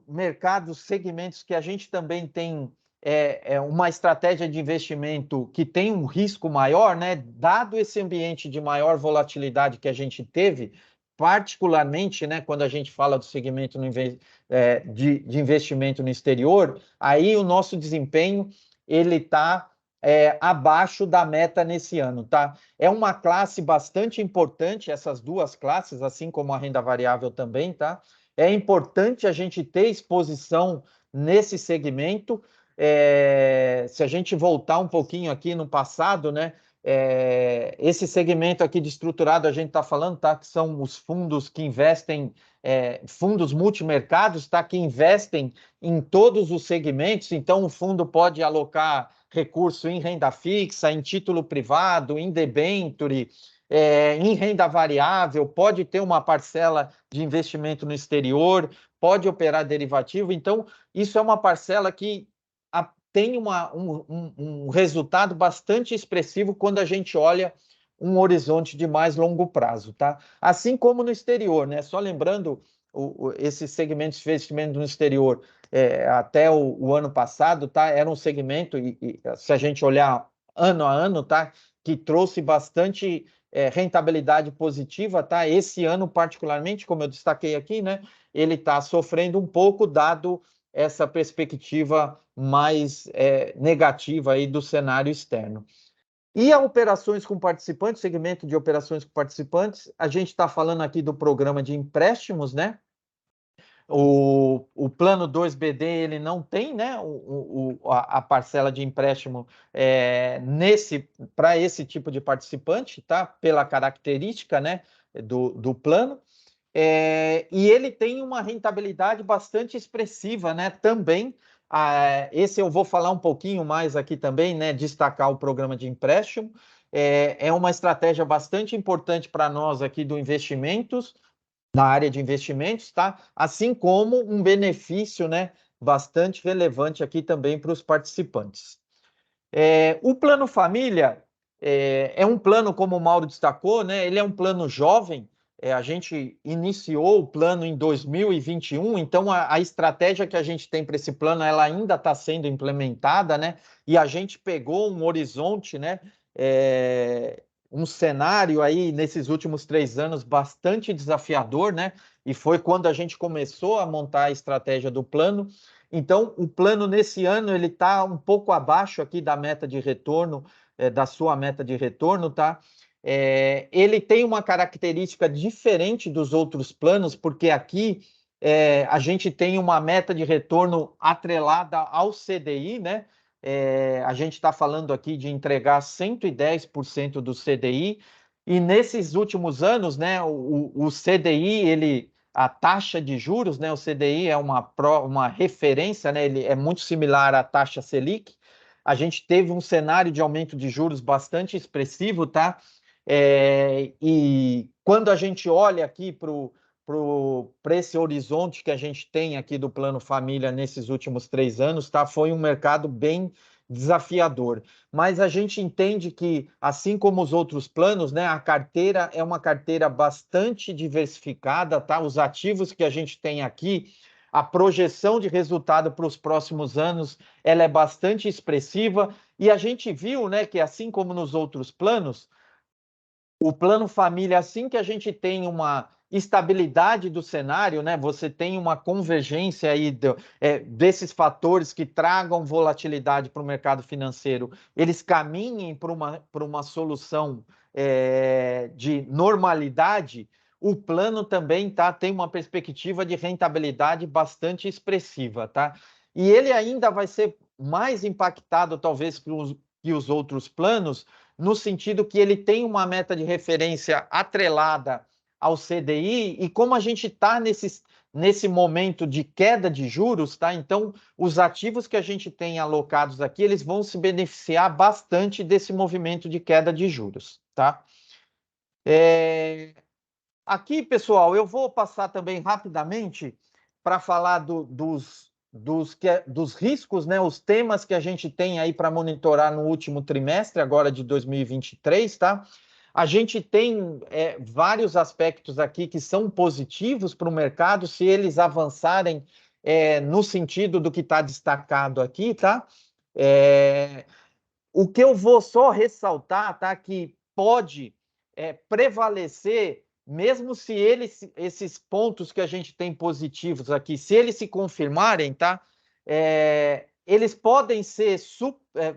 mercados, segmentos que a gente também tem uma estratégia de investimento que tem um risco maior, né? Dado esse ambiente de maior volatilidade que a gente teve, particularmente, né, quando a gente fala do segmento de investimento no exterior, aí o nosso desempenho ele está abaixo da meta nesse ano, tá? É uma classe bastante importante, essas duas classes, assim como a renda variável também, tá? É importante a gente ter exposição nesse segmento. Se a gente voltar um pouquinho aqui no passado, né? Esse segmento aqui de estruturado, a gente está falando, tá? Que são os fundos que investem, fundos multimercados, tá? Que investem em todos os segmentos, então o fundo pode alocar recurso em renda fixa, em título privado, em debenture, em renda variável, pode ter uma parcela de investimento no exterior, pode operar derivativo. Então, isso é uma parcela que tem um resultado bastante expressivo quando a gente olha um horizonte de mais longo prazo, tá? Assim como no exterior, né? Só lembrando, esses segmentos de investimento no exterior, até o ano passado, tá? Era um segmento, e se a gente olhar ano a ano, tá? Que trouxe bastante rentabilidade positiva, tá? Esse ano, particularmente, como eu destaquei aqui, né? Ele está sofrendo um pouco, dado essa perspectiva mais negativa aí do cenário externo. E a operações com participantes, segmento de operações com participantes, a gente está falando aqui do programa de empréstimos, né? O plano 2BD ele não tem, né, a parcela de empréstimo para esse tipo de participante, tá? Pela característica, né, do plano. E ele tem uma rentabilidade bastante expressiva, né? Também. Esse eu vou falar um pouquinho mais aqui também, né? Destacar o programa de empréstimo. É uma estratégia bastante importante para nós aqui do investimentos, na área de investimentos, tá? Assim como um benefício, né, bastante relevante aqui também para os participantes. O Plano Família é um plano, como o Mauro destacou, né? Ele é um plano jovem. A gente iniciou o plano em 2021, então a estratégia que a gente tem para esse plano, ela ainda está sendo implementada, né? E a gente pegou um horizonte, né? Um cenário aí nesses últimos 3 anos bastante desafiador, né? E foi quando a gente começou a montar a estratégia do plano. Então, o plano nesse ano ele está um pouco abaixo aqui da meta de retorno, da sua meta de retorno, tá? Ele tem uma característica diferente dos outros planos, porque aqui a gente tem uma meta de retorno atrelada ao CDI, né? A gente está falando aqui de entregar 110% do CDI, e nesses últimos anos, né, o CDI, a taxa de juros, né, o CDI é uma referência, né, ele é muito similar à taxa Selic. A gente teve um cenário de aumento de juros bastante expressivo, tá? E quando a gente olha aqui para esse horizonte que a gente tem aqui do Plano Família nesses últimos 3 anos, tá? Foi um mercado bem desafiador. Mas a gente entende que, assim como os outros planos, né, a carteira é uma carteira bastante diversificada, tá? Os ativos que a gente tem aqui, a projeção de resultado para os próximos anos, ela é bastante expressiva, e a gente viu, né, que assim como nos outros planos, o Plano Família, assim que a gente tem uma estabilidade do cenário, né? Você tem uma convergência aí desses fatores que tragam volatilidade para o mercado financeiro, eles caminhem para uma solução de normalidade. O plano também tem uma perspectiva de rentabilidade bastante expressiva, tá? E ele ainda vai ser mais impactado, talvez, que os outros planos, no sentido que ele tem uma meta de referência atrelada ao CDI, e como a gente está nesse momento de queda de juros, tá? Então, os ativos que a gente tem alocados aqui, eles vão se beneficiar bastante desse movimento de queda de juros, tá? Aqui, pessoal, eu vou passar também rapidamente para falar dos riscos, né? Os temas que a gente tem aí para monitorar no último trimestre, agora de 2023, tá? A gente tem vários aspectos aqui que são positivos para o mercado, se eles avançarem no sentido do que está destacado aqui, tá? O que eu vou só ressaltar, tá? Que pode prevalecer, mesmo se esses pontos que a gente tem positivos aqui, se eles se confirmarem, tá? Eles podem ser,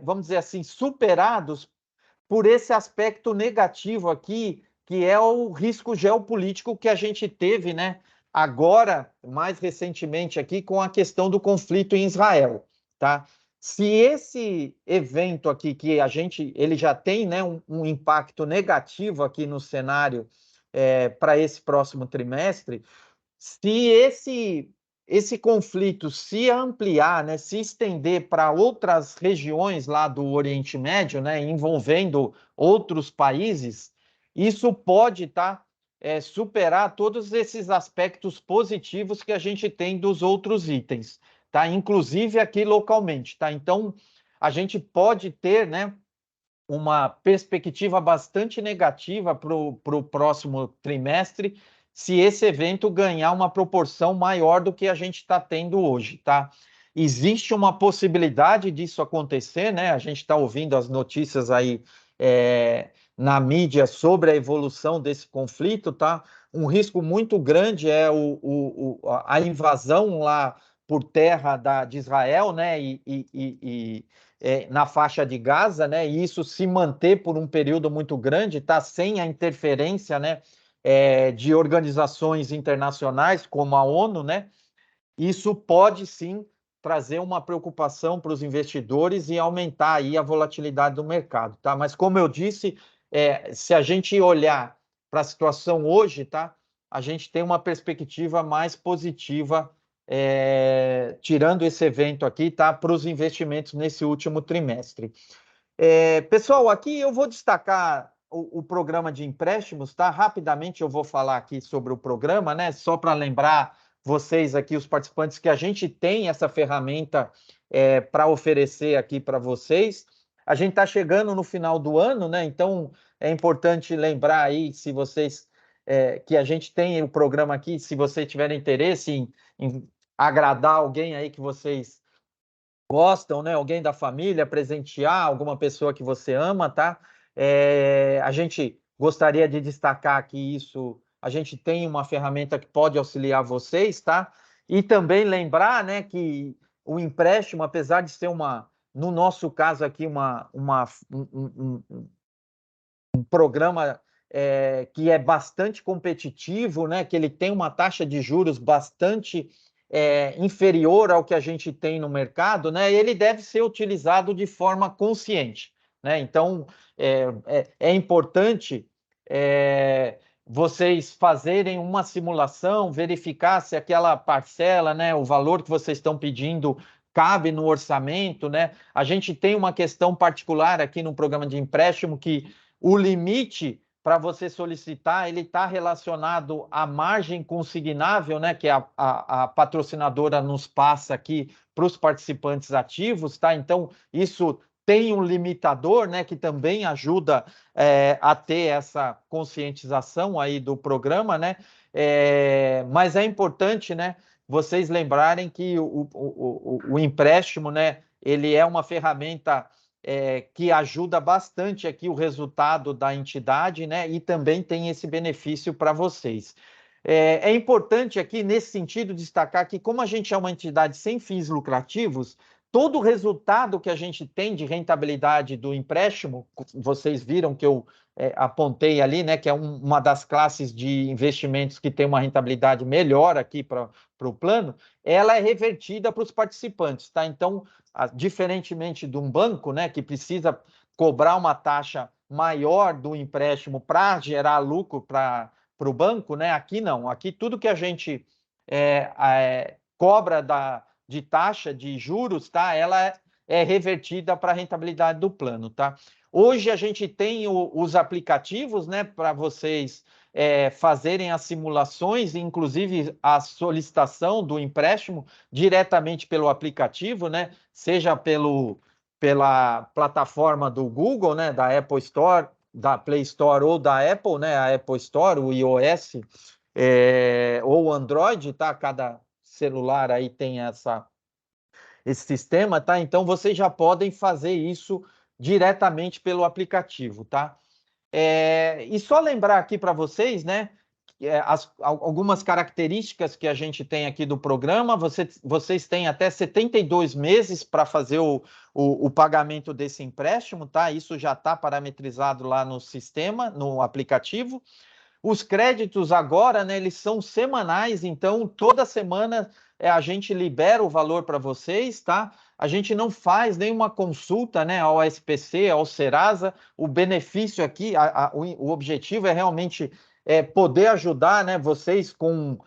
vamos dizer assim, superados por esse aspecto negativo aqui, que é o risco geopolítico que a gente teve, né? Agora, mais recentemente aqui, com a questão do conflito em Israel, tá? Se esse evento aqui, que ele já tem, né, um impacto negativo aqui no cenário para esse próximo trimestre, se esse conflito se ampliar, né, se estender para outras regiões lá do Oriente Médio, né, envolvendo outros países, isso pode superar todos esses aspectos positivos que a gente tem dos outros itens, tá? Inclusive aqui localmente, tá? Então, a gente pode ter, né, uma perspectiva bastante negativa para o próximo trimestre, se esse evento ganhar uma proporção maior do que a gente está tendo hoje, tá? Existe uma possibilidade disso acontecer, né? A gente está ouvindo as notícias aí na mídia sobre a evolução desse conflito, tá? Um risco muito grande é a invasão lá por terra de Israel, né? Na faixa de Gaza, né? E isso se manter por um período muito grande, tá? Sem a interferência, né? De organizações internacionais como a ONU, né? Isso pode sim trazer uma preocupação para os investidores e aumentar aí a volatilidade do mercado, tá? Mas como eu disse, se a gente olhar para a situação hoje, tá? A gente tem uma perspectiva mais positiva, tirando esse evento aqui, tá? Para os investimentos nesse último trimestre. Pessoal, aqui eu vou destacar o programa de empréstimos, tá? Rapidamente eu vou falar aqui sobre o programa, né? Só para lembrar vocês aqui, os participantes, que a gente tem essa ferramenta para oferecer aqui para vocês. A gente está chegando no final do ano, né? Então é importante lembrar aí, se vocês que a gente tem o programa aqui, se vocês tiverem interesse em agradar alguém aí que vocês gostam, né? Alguém da família, presentear alguma pessoa que você ama, tá? A gente gostaria de destacar que a gente tem uma ferramenta que pode auxiliar vocês, tá? E também lembrar, né, que o empréstimo, apesar de ser no nosso caso aqui, um programa que é bastante competitivo, né? Que ele tem uma taxa de juros bastante inferior ao que a gente tem no mercado, né? Ele deve ser utilizado de forma consciente, né? Então, é importante vocês fazerem uma simulação, verificar se aquela parcela, né, o valor que vocês estão pedindo cabe no orçamento, né? A gente tem uma questão particular aqui no programa de empréstimo que o limite para você solicitar, ele está relacionado à margem consignável, né, que a patrocinadora nos passa aqui para os participantes ativos, tá? Então, isso tem um limitador, né, que também ajuda a ter essa conscientização aí do programa, né? Mas é importante, né, vocês lembrarem que o empréstimo, né, ele é uma ferramenta que ajuda bastante aqui o resultado da entidade, né? E também tem esse benefício para vocês. É importante aqui, nesse sentido, destacar que, como a gente é uma entidade sem fins lucrativos, todo o resultado que a gente tem de rentabilidade do empréstimo, vocês viram que eu apontei ali, né? Que é uma das classes de investimentos que tem uma rentabilidade melhor aqui para o plano, ela é revertida para os participantes, tá? Então, diferentemente de um banco, né, que precisa cobrar uma taxa maior do empréstimo para gerar lucro para o banco, né? Aqui não. Aqui tudo que a gente cobra de taxa de juros, tá? Ela é revertida para a rentabilidade do plano, tá? Hoje a gente tem os aplicativos, né, para vocês fazerem as simulações, inclusive a solicitação do empréstimo diretamente pelo aplicativo, né? Seja pela plataforma do Google, né? Da Apple Store, da Play Store ou da Apple, né? A Apple Store, o iOS ou o Android, tá? Cada celular aí tem esse sistema, tá? Então vocês já podem fazer isso diretamente pelo aplicativo, tá? E só lembrar aqui para vocês, né? Algumas características que a gente tem aqui do programa, vocês têm até 72 meses para fazer o pagamento desse empréstimo, tá? Isso já está parametrizado lá no sistema, no aplicativo. Os créditos agora, né, eles são semanais, então toda semana a gente libera o valor para vocês, tá? A gente não faz nenhuma consulta, né, ao SPC, ao Serasa. O benefício aqui, o objetivo é realmente poder ajudar, né, vocês com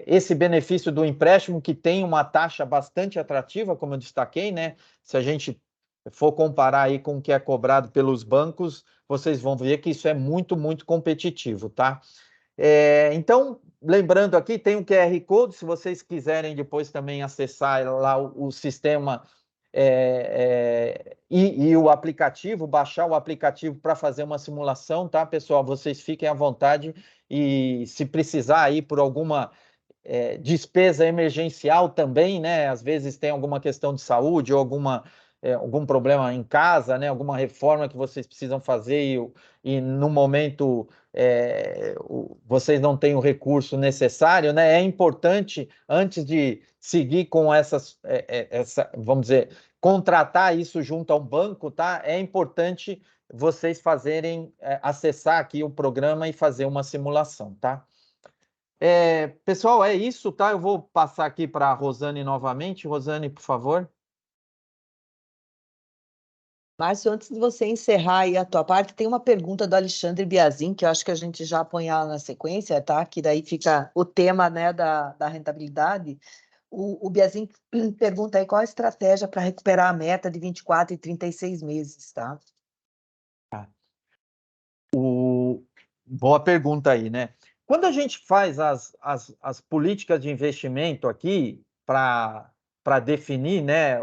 esse benefício do empréstimo que tem uma taxa bastante atrativa, como eu destaquei, né? Se a gente for comparar aí com o que é cobrado pelos bancos, vocês vão ver que isso é muito, muito competitivo, tá? Então, lembrando aqui, tem um QR Code, se vocês quiserem depois também acessar lá o sistema e o aplicativo, baixar o aplicativo para fazer uma simulação, tá, pessoal? Vocês fiquem à vontade e se precisar aí por alguma despesa emergencial também, né? Às vezes tem alguma questão de saúde ou algum problema em casa, né? Alguma reforma que vocês precisam fazer e no momento vocês não têm o recurso necessário, né? É importante, antes de seguir com vamos dizer, contratar isso junto a um banco, tá? É importante vocês acessar aqui o programa e fazer uma simulação, tá? Pessoal, é isso, tá? Eu vou passar aqui para a Rosane novamente. Rosane, por favor. Márcio, antes de você encerrar aí a tua parte, tem uma pergunta do Alexandre Biazin, que eu acho que a gente já põe ela na sequência, tá? Que daí fica o tema, né, da rentabilidade. O Biazin pergunta aí qual a estratégia para recuperar a meta de 24 e 36 meses, tá? Boa pergunta aí, né? Quando a gente faz as políticas de investimento aqui para definir, né,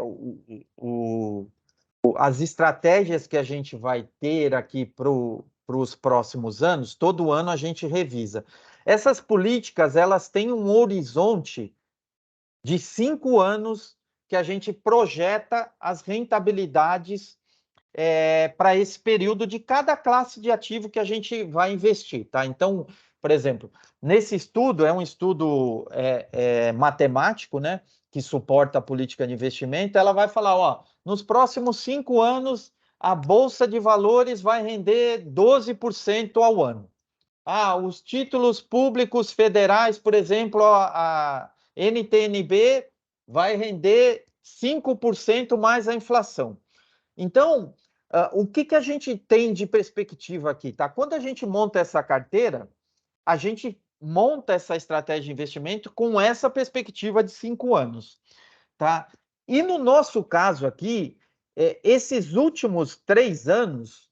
as estratégias que a gente vai ter aqui para os próximos anos, todo ano a gente revisa. Essas políticas, elas têm um horizonte de 5 anos que a gente projeta as rentabilidades para esse período de cada classe de ativo que a gente vai investir, tá? Então, por exemplo, nesse estudo, é um estudo matemático, né? que suporta a política de investimento, ela vai falar, ó, nos próximos 5 anos, a Bolsa de Valores vai render 12% ao ano. Os títulos públicos federais, por exemplo, a NTN-B vai render 5% mais a inflação. Então, o que a gente tem de perspectiva aqui, tá? Quando a gente monta essa carteira, a gente monta essa estratégia de investimento com essa perspectiva de 5 anos, tá? E no nosso caso aqui, esses últimos 3 anos,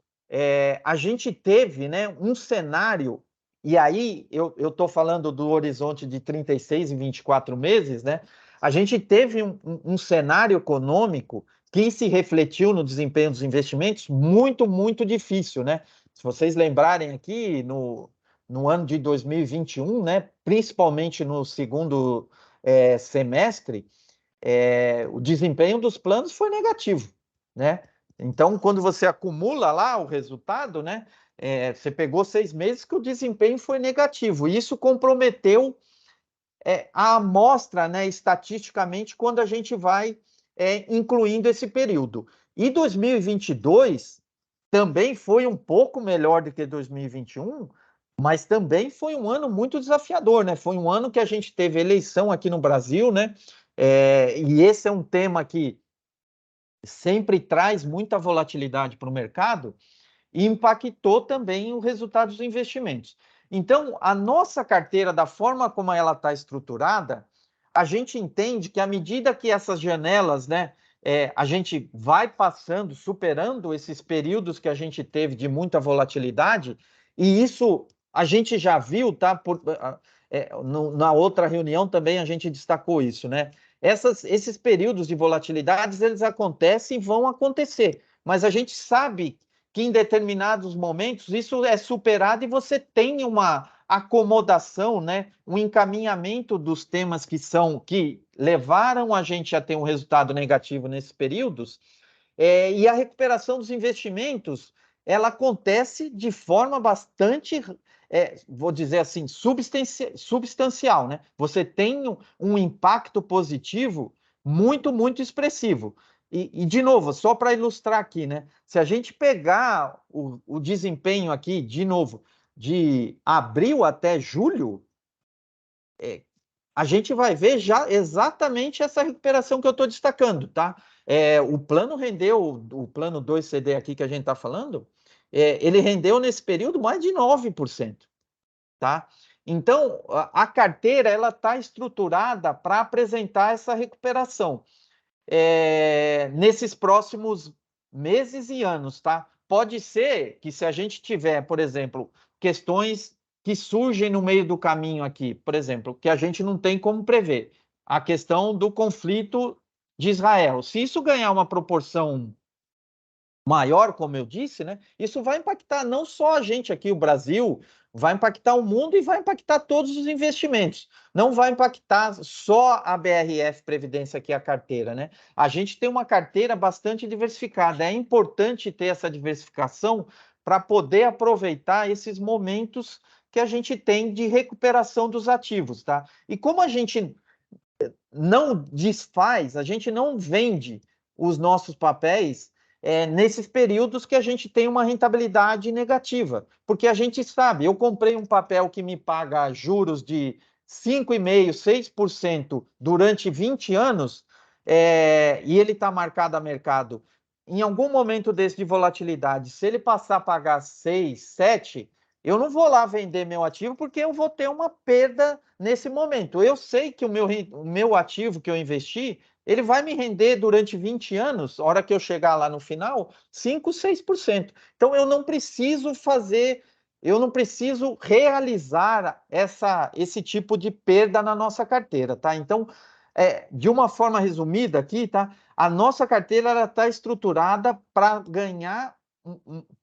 a gente teve, né, um cenário, e aí eu estou falando do horizonte de 36 e 24 meses, né? A gente teve um cenário econômico que se refletiu no desempenho dos investimentos muito, muito difícil, né? Se vocês lembrarem aqui, no ano de 2021, né, principalmente no segundo semestre, o desempenho dos planos foi negativo, né? Então, quando você acumula lá o resultado, né, você pegou 6 meses que o desempenho foi negativo, e isso comprometeu a amostra, né, estatisticamente, quando a gente vai incluindo esse período. E 2022 também foi um pouco melhor do que 2021, mas também foi um ano muito desafiador, né? Foi um ano que a gente teve eleição aqui no Brasil, né? E esse é um tema que sempre traz muita volatilidade para o mercado e impactou também o resultado dos investimentos. Então, a nossa carteira, da forma como ela está estruturada, a gente entende que à medida que essas janelas, né, a gente vai passando, superando esses períodos que a gente teve de muita volatilidade, e isso a gente já viu, tá? Na outra reunião também a gente destacou isso, né? Esses períodos de volatilidades, eles acontecem e vão acontecer, mas a gente sabe que em determinados momentos isso é superado e você tem uma acomodação, né, um encaminhamento dos temas que levaram a gente a ter um resultado negativo nesses períodos, e a recuperação dos investimentos, ela acontece de forma bastante, vou dizer assim, substancial, né? Você tem um impacto positivo muito, muito expressivo. E de novo, só para ilustrar aqui, né? Se a gente pegar o desempenho aqui, de novo, de abril até julho, a gente vai ver já exatamente essa recuperação que eu estou destacando, tá? O plano rendeu, o plano 2CD aqui que a gente está falando, ele rendeu nesse período mais de 9%, tá? Então, a carteira, ela está estruturada para apresentar essa recuperação nesses próximos meses e anos, tá? Pode ser que se a gente tiver, por exemplo, questões que surgem no meio do caminho aqui, por exemplo, que a gente não tem como prever, a questão do conflito de Israel. Se isso ganhar uma proporção maior, como eu disse, né? Isso vai impactar não só a gente aqui, o Brasil, vai impactar o mundo e vai impactar todos os investimentos. Não vai impactar só a BRF Previdência, que é a carteira, né? A gente tem uma carteira bastante diversificada. É importante ter essa diversificação para poder aproveitar esses momentos que a gente tem de recuperação dos ativos, tá? E como a gente não desfaz, a gente não vende os nossos papéis nesses períodos que a gente tem uma rentabilidade negativa, porque a gente sabe, eu comprei um papel que me paga juros de 5,5%, 6% durante 20 anos, e ele está marcado a mercado. Em algum momento desse de volatilidade, se ele passar a pagar 6, 7, eu não vou lá vender meu ativo porque eu vou ter uma perda nesse momento. Eu sei que o meu ativo que eu investi, ele vai me render durante 20 anos, a hora que eu chegar lá no final, 5, 6%. Então, eu não preciso realizar esse tipo de perda na nossa carteira, tá? Então, de uma forma resumida aqui, tá? A nossa carteira está estruturada para ganhar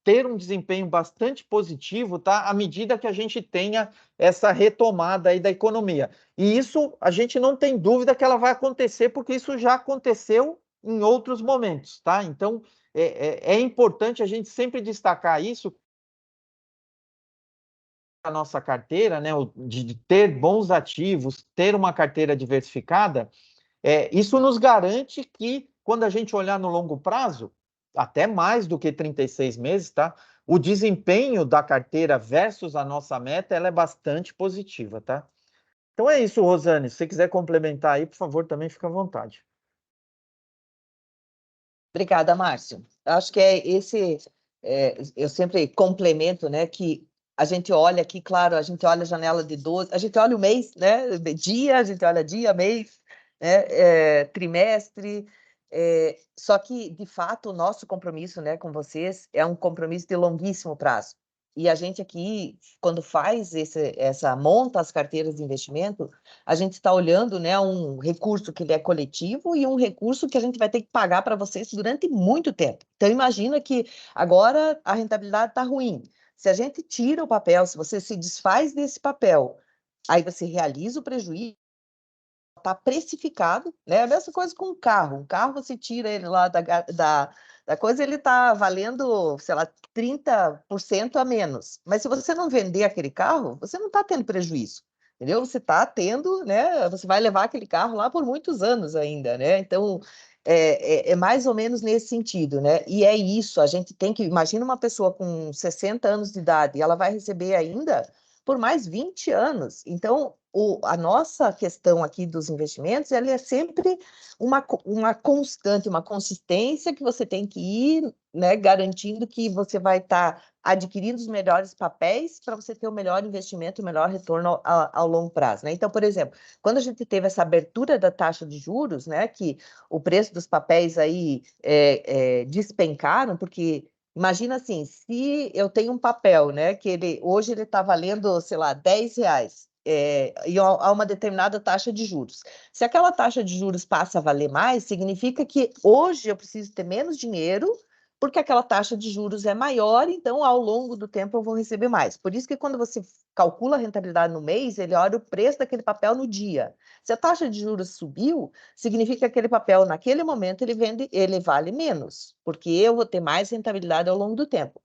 ter um desempenho bastante positivo, tá? À medida que a gente tenha essa retomada aí da economia. E isso a gente não tem dúvida que ela vai acontecer, porque isso já aconteceu em outros momentos, tá? Então, é importante a gente sempre destacar isso, a nossa carteira, né, de ter bons ativos, ter uma carteira diversificada, Isso nos garante que, quando a gente olhar no longo prazo, até mais do que 36 meses, tá? O desempenho da carteira versus a nossa meta, ela é bastante positiva, tá? Então é isso, Rosane. Se você quiser complementar aí, por favor, também fica à vontade. Obrigada, Márcio. Acho que eu sempre complemento, né, que a gente olha aqui, claro, a gente olha a janela de 12, a gente olha o mês, né, dia, a gente olha dia, mês, né, trimestre, só que, de fato, o nosso compromisso, né, com vocês é um compromisso de longuíssimo prazo. E a gente aqui, quando monta as carteiras de investimento, a gente está olhando, né, um recurso que ele é coletivo e um recurso que a gente vai ter que pagar para vocês durante muito tempo. Então, imagina que agora a rentabilidade está ruim. Se a gente tira o papel, se você se desfaz desse papel, aí você realiza o prejuízo, está precificado, né? A mesma coisa com o carro. Um carro, você tira ele lá da coisa, ele está valendo, sei lá, 30% a menos. Mas se você não vender aquele carro, você não está tendo prejuízo. Entendeu? Você está tendo, né? Você vai levar aquele carro lá por muitos anos ainda, né? Então, é mais ou menos nesse sentido, né? E é isso, a gente tem que... Imagina uma pessoa com 60 anos de idade, e ela vai receber ainda por mais 20 anos. Então, a nossa questão aqui dos investimentos, ela é sempre uma constante, uma consistência que você tem que ir, né, garantindo que você vai estar adquirindo os melhores papéis para você ter o melhor investimento, o melhor retorno ao longo prazo, né? Então, por exemplo, quando a gente teve essa abertura da taxa de juros, né, que o preço dos papéis aí despencaram, porque imagina assim, se eu tenho um papel, né, que hoje ele está valendo, sei lá, R$10, e a uma determinada taxa de juros. Se aquela taxa de juros passa a valer mais, significa que hoje eu preciso ter menos dinheiro, porque aquela taxa de juros é maior, então ao longo do tempo eu vou receber mais. Por isso que quando você calcula a rentabilidade no mês, ele olha o preço daquele papel no dia. Se a taxa de juros subiu, significa que aquele papel, naquele momento, ele vale menos, porque eu vou ter mais rentabilidade ao longo do tempo.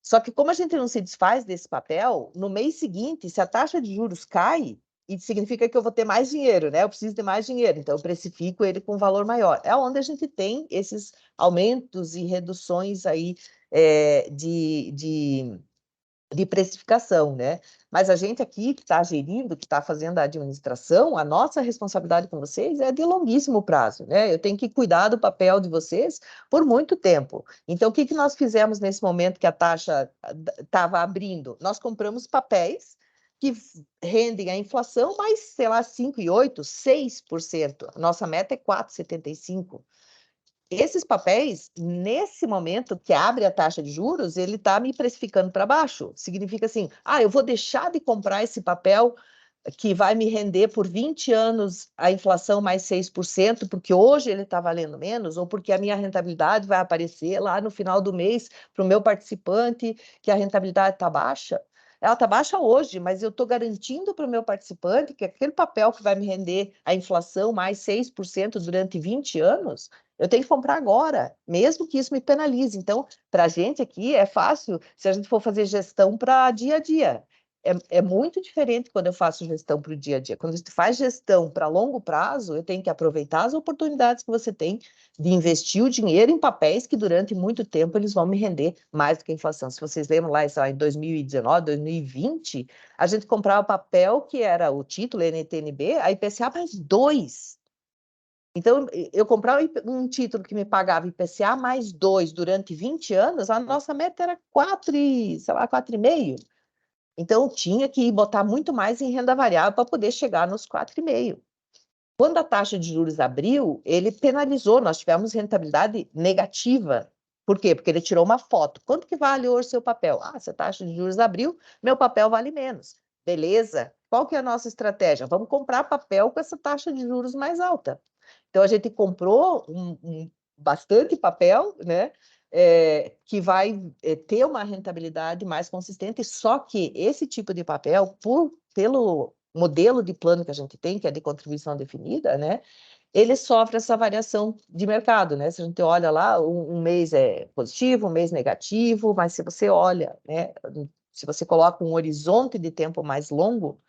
Só que como a gente não se desfaz desse papel, no mês seguinte, se a taxa de juros cai, e significa que eu vou ter mais dinheiro, né? Eu preciso ter mais dinheiro, então eu precifico ele com um valor maior. É onde a gente tem esses aumentos e reduções aí de precificação, né? Mas a gente aqui que está gerindo, que está fazendo a administração, a nossa responsabilidade com vocês é de longuíssimo prazo, né? Eu tenho que cuidar do papel de vocês por muito tempo. Então, o que nós fizemos nesse momento que a taxa estava abrindo? Nós compramos papéis que rendem a inflação mais, sei lá, 5,8%, 6%. Nossa meta é 4,75%. Esses papéis, nesse momento que abre a taxa de juros, ele está me precificando para baixo. Significa assim, eu vou deixar de comprar esse papel que vai me render por 20 anos a inflação mais 6%, porque hoje ele está valendo menos, ou porque a minha rentabilidade vai aparecer lá no final do mês para o meu participante que a rentabilidade está baixa. Ela está baixa hoje, mas eu estou garantindo para o meu participante que aquele papel que vai me render a inflação mais 6% durante 20 anos, eu tenho que comprar agora, mesmo que isso me penalize. Então, para a gente aqui é fácil se a gente for fazer gestão para dia a dia. É muito diferente quando eu faço gestão para o dia a dia. Quando você faz gestão para longo prazo, eu tenho que aproveitar as oportunidades que você tem de investir o dinheiro em papéis que durante muito tempo eles vão me render mais do que a inflação. Se vocês lembram lá, em 2019, 2020, a gente comprava papel que era o título NTNB, a IPCA mais 2. Então, eu comprar um título que me pagava IPCA mais 2 durante 20 anos, a nossa meta era 4, sei lá, 4,5. Então, tinha que botar muito mais em renda variável para poder chegar nos 4,5. Quando a taxa de juros abriu, ele penalizou, nós tivemos rentabilidade negativa. Por quê? Porque ele tirou uma foto. Quanto que vale hoje seu papel? Se a taxa de juros abriu, meu papel vale menos. Beleza. Qual que é a nossa estratégia? Vamos comprar papel com essa taxa de juros mais alta. Então, a gente comprou bastante papel, né? Que vai ter uma rentabilidade mais consistente, só que esse tipo de papel, pelo modelo de plano que a gente tem, que é de contribuição definida, né? Ele sofre essa variação de mercado, né? Se a gente olha lá, um mês é positivo, um mês negativo, mas se você olha, né? Se você coloca um horizonte de tempo mais longo,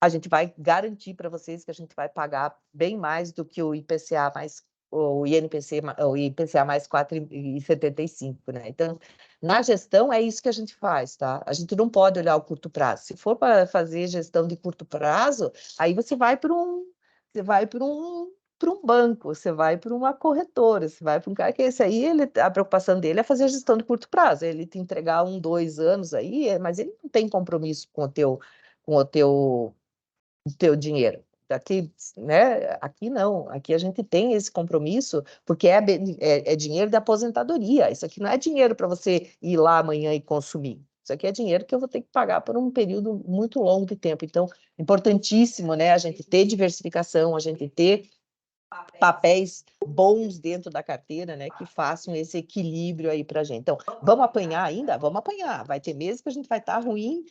a gente vai garantir para vocês que a gente vai pagar bem mais do que o IPCA mais o IPCA mais 4,75, né? Então, na gestão é isso que a gente faz, tá? A gente não pode olhar o curto prazo. Se for para fazer gestão de curto prazo, aí você vai para um banco, você vai para uma corretora, você vai para um cara que esse aí, a preocupação dele é fazer a gestão de curto prazo, ele te entregar 2 anos aí, mas ele não tem compromisso com o teu dinheiro. Aqui, né? Aqui não, aqui a gente tem esse compromisso porque é dinheiro da aposentadoria. Isso aqui não é dinheiro para você ir lá amanhã e consumir. Isso aqui é dinheiro que eu vou ter que pagar por um período muito longo de tempo. Então, importantíssimo, né? A gente ter diversificação, a gente ter papéis bons dentro da carteira, né? Que façam esse equilíbrio aí para a gente. Então, vamos apanhar ainda? Vamos apanhar. Vai ter meses que a gente vai estar ruim.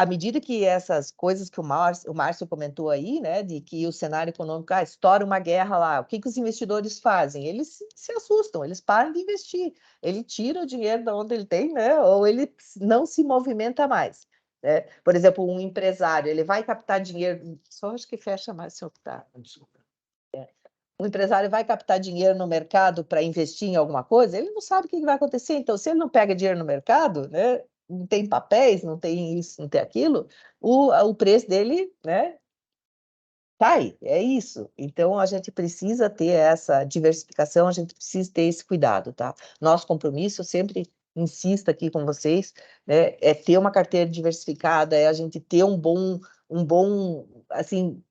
À medida que essas coisas que o Márcio comentou aí, né, de que o cenário econômico, estoura uma guerra lá, o que os investidores fazem? Eles se assustam, eles param de investir, ele tira o dinheiro de onde ele tem, né, ou ele não se movimenta mais. Né? Por exemplo, um empresário, ele vai captar dinheiro, só acho que fecha mais, senhor, tá, desculpa. Um empresário vai captar dinheiro no mercado para investir em alguma coisa, ele não sabe o que vai acontecer. Então, se ele não pega dinheiro no mercado, né, não tem papéis, não tem isso, não tem aquilo, o preço dele, né, cai. É isso. Então, a gente precisa ter essa diversificação, a gente precisa ter esse cuidado, tá? Nosso compromisso, eu sempre insisto aqui com vocês, né, é ter uma carteira diversificada, é a gente ter um bom assim,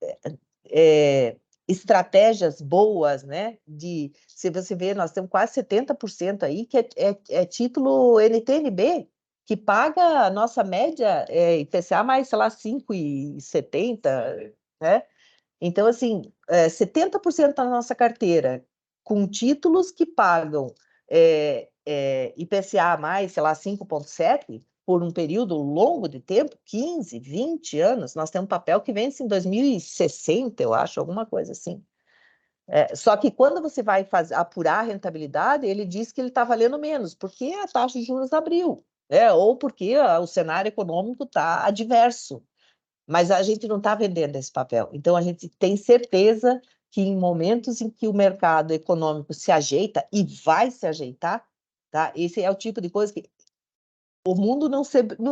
estratégias boas, né? Se você ver, nós temos quase 70% aí que é título NTNB, que paga a nossa média IPCA mais, sei lá, 5,70, né? Então, assim, 70% da nossa carteira com títulos que pagam IPCA mais, sei lá, 5,7 por um período longo de tempo, 15, 20 anos, nós temos um papel que vence em 2060, eu acho, alguma coisa assim. Só que quando você vai apurar a rentabilidade, ele diz que ele está valendo menos, porque a taxa de juros abriu, ou porque o cenário econômico está adverso. Mas a gente não está vendendo esse papel. Então, a gente tem certeza que em momentos em que o mercado econômico se ajeita, e vai se ajeitar, tá? Esse é o tipo de coisa que o mundo não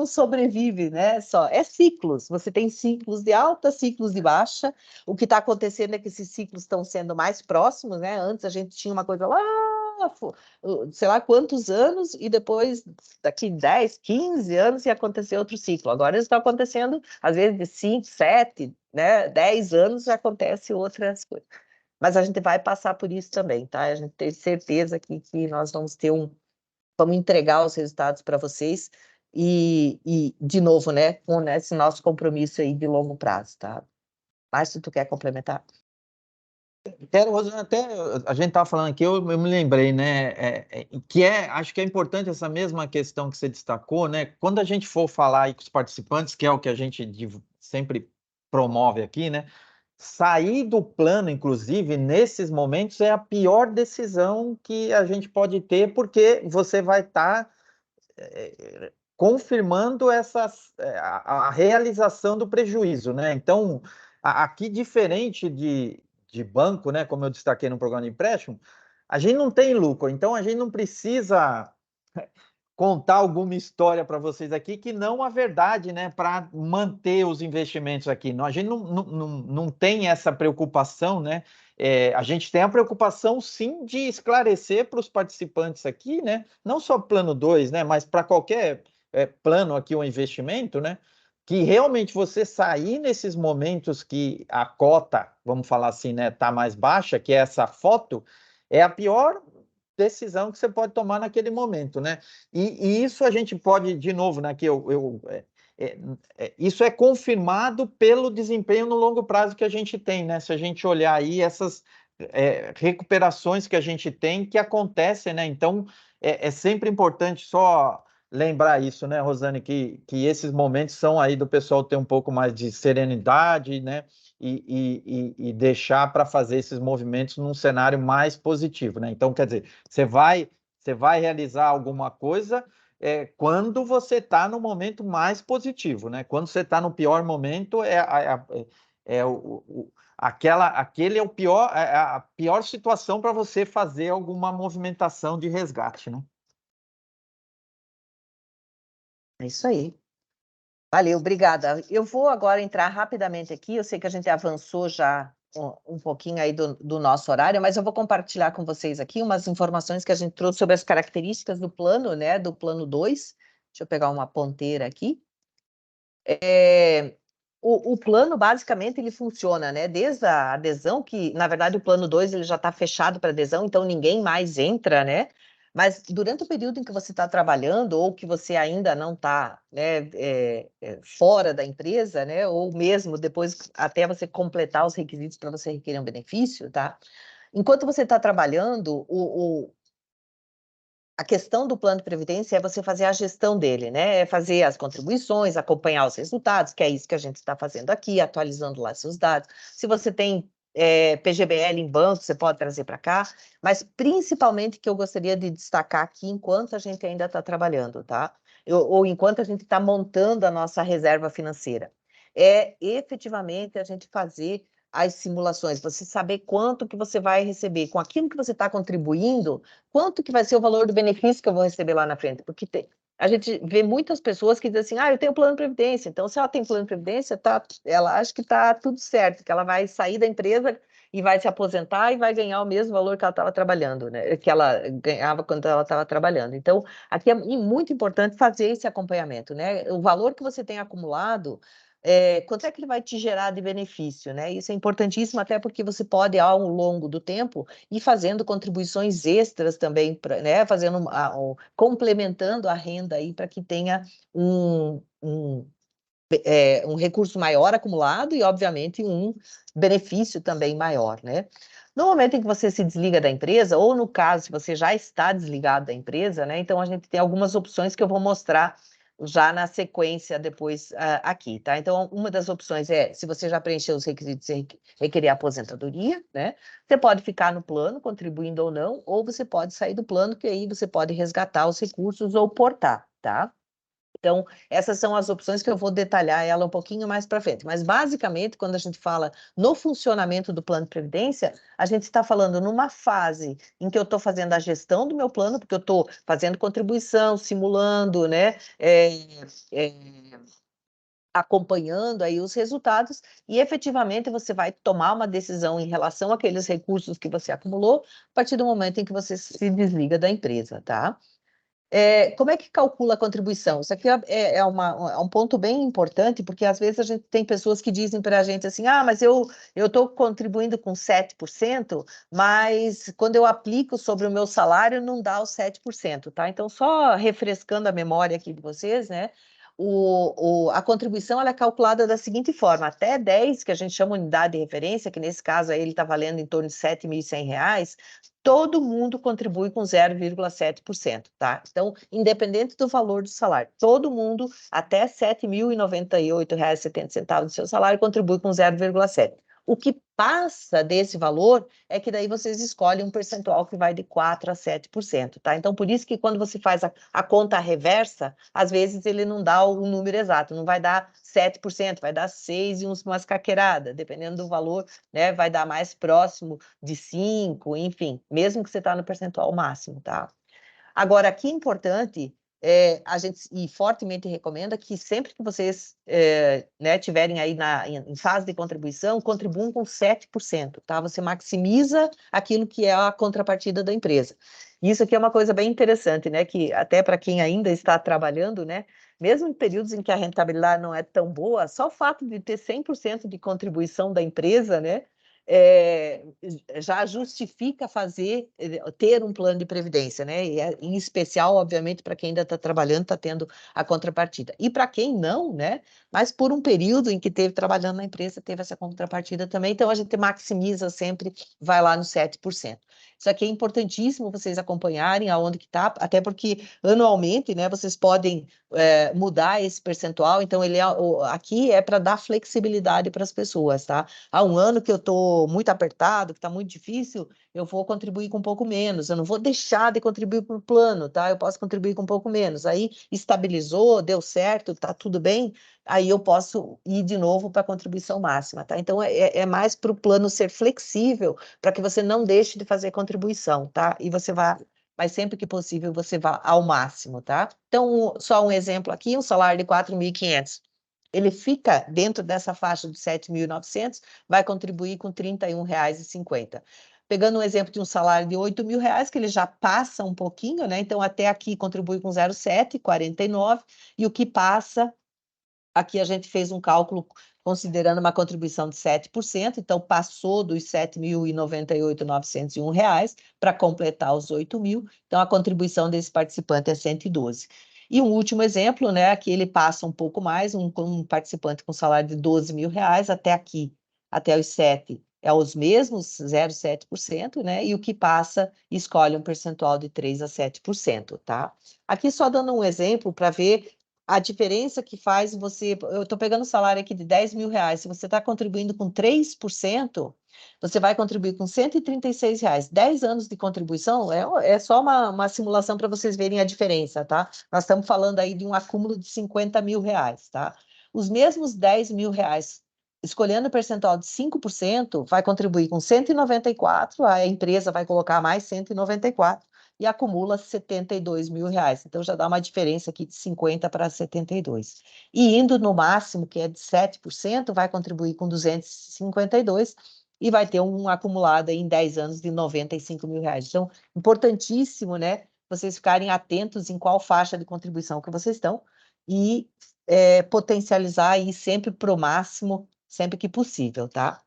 sobrevive, né? É ciclos. Você tem ciclos de alta, ciclos de baixa. O que está acontecendo é que esses ciclos estão sendo mais próximos, né? Antes a gente tinha uma coisa lá, sei lá quantos anos, e depois, daqui 10, 15 anos, ia acontecer outro ciclo. Agora eles estão acontecendo, às vezes, de 5, 7, né? 10 anos já acontece outras coisas. Mas a gente vai passar por isso também, tá? A gente tem certeza que nós vamos ter vamos entregar os resultados para vocês e, de novo, né, com esse nosso compromisso aí de longo prazo, tá? Márcio, tu quer complementar? Quero, Rosana, até a gente estava falando aqui, eu me lembrei, né, acho que é importante essa mesma questão que você destacou, né, quando a gente for falar aí com os participantes, que é o que a gente sempre promove aqui, né, sair do plano, inclusive, nesses momentos, é a pior decisão que a gente pode ter, porque você vai estar confirmando a realização do prejuízo, né? Então, aqui, diferente de banco, né, como eu destaquei no programa de empréstimo, a gente não tem lucro, então a gente não precisa contar alguma história para vocês aqui que não a verdade, né, para manter os investimentos aqui. Não, a gente não tem essa preocupação, né? A gente tem a preocupação, sim, de esclarecer para os participantes aqui, né? Não só plano 2, né, mas para qualquer plano aqui, o investimento, né? Que realmente você sair nesses momentos que a cota, vamos falar assim, né, tá mais baixa, que é essa foto, é a pior decisão que você pode tomar naquele momento, né? E isso a gente pode, de novo, né, que isso é confirmado pelo desempenho no longo prazo que a gente tem, né? Se a gente olhar aí essas recuperações que a gente tem que acontecem, né? Então, é sempre importante só lembrar isso, né, Rosane, que esses momentos são aí do pessoal ter um pouco mais de serenidade, né? E deixar para fazer esses movimentos num cenário mais positivo, né? Então, quer dizer, você vai realizar alguma coisa, quando você está no momento mais positivo, né? Quando você está no pior momento, aquele é o pior, a pior situação para você fazer alguma movimentação de resgate, né? É isso aí. Valeu, obrigada. Eu vou agora entrar rapidamente aqui. Eu sei que a gente avançou já um pouquinho aí do nosso horário, mas eu vou compartilhar com vocês aqui umas informações que a gente trouxe sobre as características do plano, né? Do plano 2. Deixa eu pegar uma ponteira aqui. O plano, basicamente, ele funciona, né? Desde a adesão, que, na verdade, o plano 2 ele já está fechado para adesão, então ninguém mais entra, né? Mas durante o período em que você está trabalhando, ou que você ainda não está, né, fora da empresa, né? Ou mesmo depois, até você completar os requisitos para você requerer um benefício, tá? Enquanto você está trabalhando, a questão do plano de previdência é você fazer a gestão dele, né? É fazer as contribuições, acompanhar os resultados, que é isso que a gente está fazendo aqui, atualizando lá seus dados. Se você tem PGBL em banco, você pode trazer para cá, mas principalmente que eu gostaria de destacar aqui, enquanto a gente ainda está trabalhando, tá? Ou enquanto a gente está montando a nossa reserva financeira, é efetivamente a gente fazer as simulações, você saber quanto que você vai receber, com aquilo que você está contribuindo, quanto que vai ser o valor do benefício que eu vou receber lá na frente, porque a gente vê muitas pessoas que dizem assim, eu tenho plano de previdência, então se ela tem plano de previdência, ela acha que está tudo certo, que ela vai sair da empresa e vai se aposentar e vai ganhar o mesmo valor que ela estava trabalhando, né? Que ela ganhava quando ela estava trabalhando. Então, aqui é muito importante fazer esse acompanhamento, né? O valor que você tem acumulado, quanto é que ele vai te gerar de benefício, né? Isso é importantíssimo, até porque você pode, ao longo do tempo, ir fazendo contribuições extras também, né? Complementando a renda aí para que tenha um recurso maior acumulado e, obviamente, um benefício também maior, né? No momento em que você se desliga da empresa, ou no caso, se você já está desligado da empresa, né? Então, a gente tem algumas opções que eu vou mostrar já na sequência depois aqui, tá? Então, uma das opções é, se você já preencheu os requisitos e requerer aposentadoria, né? Você pode ficar no plano, contribuindo ou não, ou você pode sair do plano, que aí você pode resgatar os recursos ou portar, tá? Então, essas são as opções que eu vou detalhar ela um pouquinho mais para frente. Mas, basicamente, quando a gente fala no funcionamento do plano de previdência, a gente está falando numa fase em que eu estou fazendo a gestão do meu plano, porque eu estou fazendo contribuição, simulando, né? Acompanhando aí os resultados e efetivamente você vai tomar uma decisão em relação àqueles recursos que você acumulou a partir do momento em que você se desliga da empresa, tá? Como é que calcula a contribuição? Isso aqui é um ponto bem importante, porque às vezes a gente tem pessoas que dizem para a gente assim, mas eu estou contribuindo com 7%, mas quando eu aplico sobre o meu salário não dá os 7%, tá? Então, só refrescando a memória aqui de vocês, né? A contribuição ela é calculada da seguinte forma, até 10, que a gente chama unidade de referência, que nesse caso aí ele está valendo em torno de R$ 7.100, todo mundo contribui com 0,7%, tá? Então, independente do valor do salário, todo mundo até R$ 7.098,70 do seu salário contribui com 0,7%. O que passa desse valor é que daí vocês escolhem um percentual que vai de 4% a 7%, tá? Então, por isso que quando você faz a conta reversa, às vezes ele não dá o número exato, não vai dar 7%, vai dar 6% e umas caqueradas, dependendo do valor, né? Vai dar mais próximo de 5%, enfim, mesmo que você está no percentual máximo, tá? Agora, aqui é importante, a gente e fortemente recomenda que sempre que vocês né, tiverem aí em fase de contribuição, contribuam com 7%, tá? Você maximiza aquilo que é a contrapartida da empresa. Isso aqui é uma coisa bem interessante, né? Que até para quem ainda está trabalhando, né? Mesmo em períodos em que a rentabilidade não é tão boa, só o fato de ter 100% de contribuição da empresa, né? Já justifica ter um plano de previdência, né? E em especial, obviamente, para quem ainda está trabalhando, está tendo a contrapartida. E para quem não, né? Mas por um período em que teve trabalhando na empresa, teve essa contrapartida também, então a gente maximiza sempre, vai lá no 7%. Isso aqui é importantíssimo vocês acompanharem aonde que está, até porque anualmente, né, vocês podem mudar esse percentual, então aqui é para dar flexibilidade para as pessoas, tá? Há um ano que eu estou estou muito apertado, que está muito difícil, eu vou contribuir com um pouco menos, eu não vou deixar de contribuir para o plano, tá? Eu posso contribuir com um pouco menos. Aí estabilizou, deu certo, está tudo bem, aí eu posso ir de novo para a contribuição máxima, tá? Então, é mais para o plano ser flexível, para que você não deixe de fazer contribuição, tá? E você vai, mas sempre que possível, você vá ao máximo, tá? Então, só um exemplo aqui, um salário de 4.500. Ele fica dentro dessa faixa de 7.900, vai contribuir com R$ 31,50. Pegando um exemplo de um salário de R$ 8.000, que ele já passa um pouquinho, né? Então, até aqui contribui com 0,749, e o que passa, aqui a gente fez um cálculo considerando uma contribuição de 7%, então passou dos R$ 7.098.901 para completar os 8.000, então a contribuição desse participante é 112. E um último exemplo, né, aqui ele passa um pouco mais, um participante com salário de R$ 12.000, até aqui, até os 7, é os mesmos, 0,7%, né, e o que passa escolhe um percentual de 3% a 7%, tá? Aqui só dando um exemplo para ver a diferença que faz você... Eu estou pegando o salário aqui de R$ 10.000, se você está contribuindo com 3%, você vai contribuir com R$ 136. 10 anos de contribuição é só uma simulação para vocês verem a diferença, tá? Nós estamos falando aí de um acúmulo de R$ 50.000, tá? Os mesmos R$ 10.000, escolhendo o percentual de 5%, vai contribuir com 194, a empresa vai colocar mais 194 e acumula R$ 72.000. Então, já dá uma diferença aqui de 50 para 72. E indo no máximo, que é de 7%, vai contribuir com 252 e vai ter um acumulado aí em 10 anos de R$ 95.000. Então, importantíssimo, né, vocês ficarem atentos em qual faixa de contribuição que vocês estão e potencializar aí sempre para o máximo, sempre que possível, tá?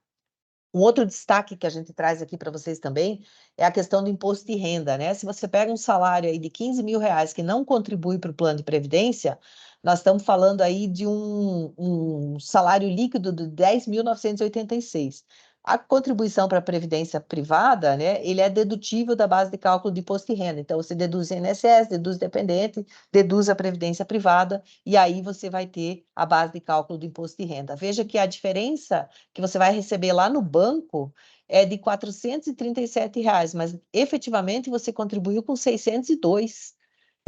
Um outro destaque que a gente traz aqui para vocês também é a questão do imposto de renda, né? Se você pega um salário aí de R$ 15.000 que não contribui para o plano de previdência, nós estamos falando aí de um salário líquido de 10.986. A contribuição para a previdência privada, né? Ele é dedutível da base de cálculo de imposto de renda. Então, você deduz o INSS, deduz dependente, deduz a previdência privada, e aí você vai ter a base de cálculo do imposto de renda. Veja que a diferença que você vai receber lá no banco é de R$ 437, mas efetivamente você contribuiu com 602.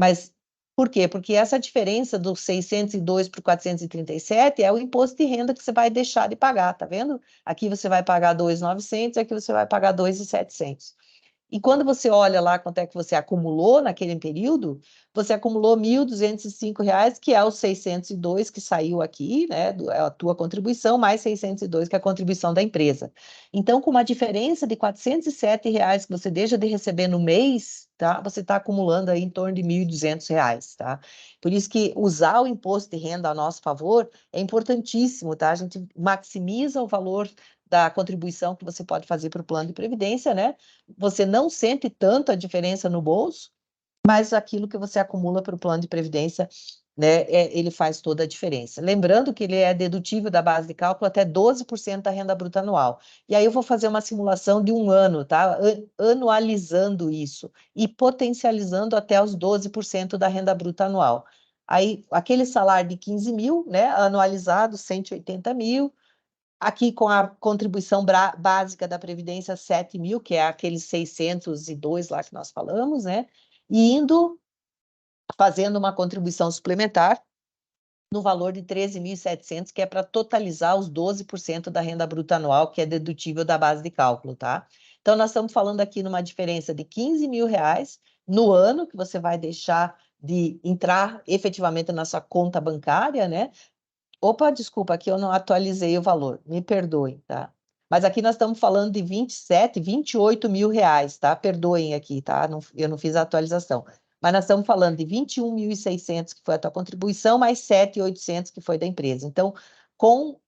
Mas por quê? Porque essa diferença do 602 para o 437 é o imposto de renda que você vai deixar de pagar, tá vendo? Aqui você vai pagar 2.900, aqui você vai pagar 2.700. E quando você olha lá quanto é que você acumulou naquele período, você acumulou R$ 1.205, que é os 602 que saiu aqui, né, é a tua contribuição, mais 602 que é a contribuição da empresa. Então, com uma diferença de R$ 407 que você deixa de receber no mês, tá, você está acumulando aí em torno de R$ 1.200, tá? Por isso que usar o imposto de renda a nosso favor é importantíssimo, tá? A gente maximiza o valor da contribuição que você pode fazer para o plano de previdência, né? Você não sente tanto a diferença no bolso, mas aquilo que você acumula para o plano de previdência, né, ele faz toda a diferença. Lembrando que ele é dedutível da base de cálculo até 12% da renda bruta anual. E aí eu vou fazer uma simulação de um ano, tá? Anualizando isso e potencializando até os 12% da renda bruta anual. Aí, aquele salário de 15.000, né, anualizado, 180.000, aqui com a contribuição básica da Previdência, 7.000, que é aqueles 602 lá que nós falamos, né? E fazendo uma contribuição suplementar no valor de 13.700, que é para totalizar os 12% da renda bruta anual, que é dedutível da base de cálculo, tá? Então, nós estamos falando aqui numa diferença de R$ 15.000 no ano, que você vai deixar de entrar efetivamente na sua conta bancária, né? Opa, desculpa, aqui eu não atualizei o valor, me perdoem, tá? Mas aqui nós estamos falando de 28.000 reais, tá? Perdoem aqui, tá? Eu não fiz a atualização. Mas nós estamos falando de 21.600, que foi a tua contribuição, mais 7.800, que foi da empresa. Então, com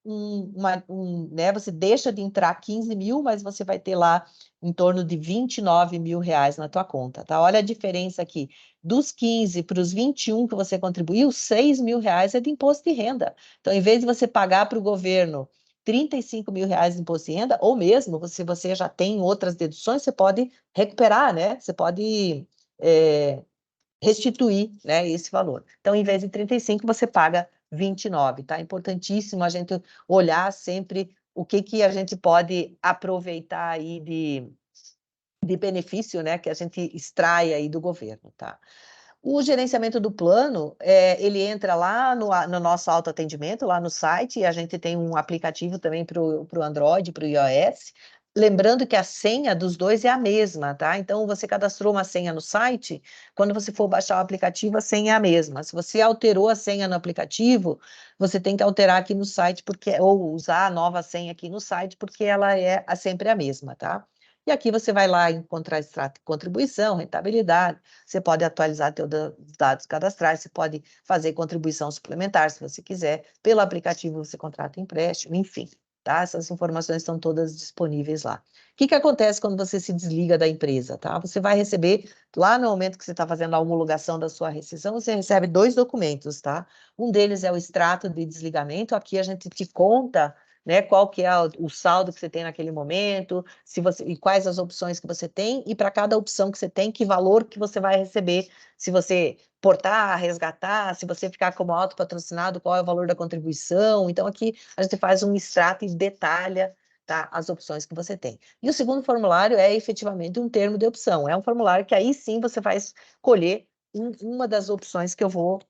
né, você deixa de entrar 15.000, mas você vai ter lá em torno de 29.000 reais na tua conta, tá? Olha a diferença aqui. Dos 15 para os 21 que você contribuiu, 6.000 reais é de imposto de renda. Então, em vez de você pagar para o governo 35.000 reais de imposto de renda, ou mesmo, se você já tem outras deduções, você pode recuperar, né? Você pode restituir, né, esse valor. Então, em vez de 35, você paga 29, tá? Importantíssimo a gente olhar sempre o que a gente pode aproveitar aí de benefício, né, que a gente extrai aí do governo, tá? O gerenciamento do plano, ele entra lá no nosso autoatendimento, lá no site, e a gente tem um aplicativo também para o Android, para o iOS. Lembrando que a senha dos dois é a mesma, tá? Então, você cadastrou uma senha no site, quando você for baixar o aplicativo, a senha é a mesma. Se você alterou a senha no aplicativo, você tem que alterar aqui no site, ou usar a nova senha aqui no site, porque ela é sempre a mesma, tá? E aqui você vai lá encontrar extrato de contribuição, rentabilidade, você pode atualizar seus dados cadastrais, você pode fazer contribuição suplementar, se você quiser. Pelo aplicativo, você contrata empréstimo, enfim, tá? Essas informações estão todas disponíveis lá. O que acontece quando você se desliga da empresa, tá? Você vai receber, lá no momento que você está fazendo a homologação da sua rescisão, você recebe 2 documentos, tá? Um deles é o extrato de desligamento, aqui a gente te conta, né, qual que é o saldo que você tem naquele momento, e quais as opções que você tem, e para cada opção que você tem, que valor que você vai receber, se você portar, resgatar, se você ficar como autopatrocinado, qual é o valor da contribuição. Então, aqui a gente faz um extrato e detalha, tá, as opções que você tem. E o segundo formulário é efetivamente um termo de opção, é um formulário que aí sim você vai escolher uma das opções que eu vou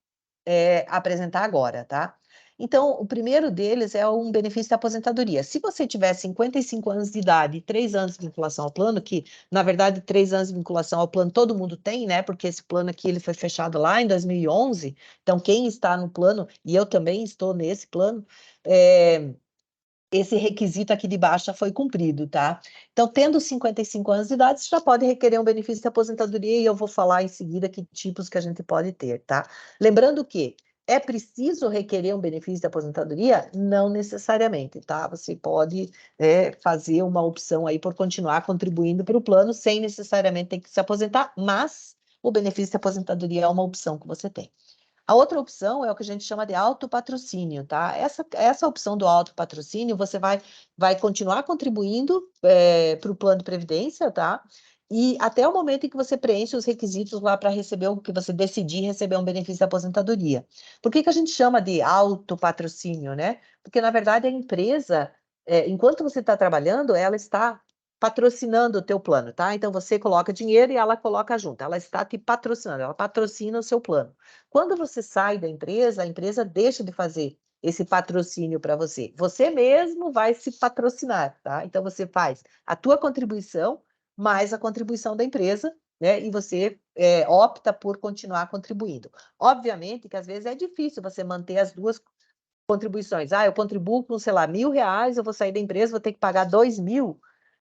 apresentar agora, tá? Então, o primeiro deles é um benefício da aposentadoria. Se você tiver 55 anos de idade e 3 anos de vinculação ao plano, que, na verdade, 3 anos de vinculação ao plano todo mundo tem, né? Porque esse plano aqui ele foi fechado lá em 2011. Então, quem está no plano, e eu também estou nesse plano, esse requisito aqui de baixo já foi cumprido, tá? Então, tendo 55 anos de idade, você já pode requerer um benefício de aposentadoria e eu vou falar em seguida que tipos que a gente pode ter, tá? Lembrando que é preciso requerer um benefício de aposentadoria? Não necessariamente, tá? Você pode fazer uma opção aí por continuar contribuindo para o plano sem necessariamente ter que se aposentar, mas o benefício de aposentadoria é uma opção que você tem. A outra opção é o que a gente chama de autopatrocínio, tá? Essa opção do autopatrocínio, você vai continuar contribuindo para o plano de previdência, tá? E até o momento em que você preenche os requisitos lá para receber o que você decidir receber um benefício de aposentadoria. Por que a gente chama de autopatrocínio, né? Porque, na verdade, a empresa, enquanto você está trabalhando, ela está patrocinando o teu plano, tá? Então, você coloca dinheiro e ela coloca junto. Ela está te patrocinando, ela patrocina o seu plano. Quando você sai da empresa, a empresa deixa de fazer esse patrocínio para você. Você mesmo vai se patrocinar, tá? Então, você faz a tua contribuição mais a contribuição da empresa, né? E você opta por continuar contribuindo. Obviamente que, às vezes, é difícil você manter as duas contribuições. Eu contribuo com, sei lá, R$1.000, eu vou sair da empresa, vou ter que pagar 2.000,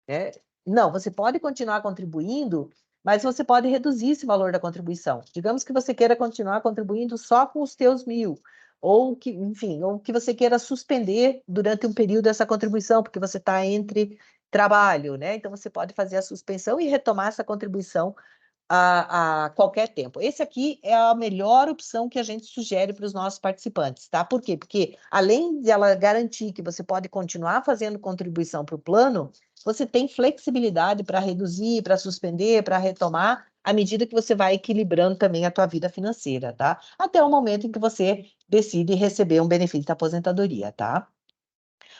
né? Não, você pode continuar contribuindo, mas você pode reduzir esse valor da contribuição. Digamos que você queira continuar contribuindo só com os teus 1.000, ou que, enfim, ou que você queira suspender durante um período essa contribuição, porque você está entre trabalho, né? Então você pode fazer a suspensão e retomar essa contribuição a qualquer tempo. Esse aqui é a melhor opção que a gente sugere para os nossos participantes, tá? Por quê? Porque além de ela garantir que você pode continuar fazendo contribuição para o plano, você tem flexibilidade para reduzir, para suspender, para retomar, à medida que você vai equilibrando também a tua vida financeira, tá? Até o momento em que você decide receber um benefício da aposentadoria, tá?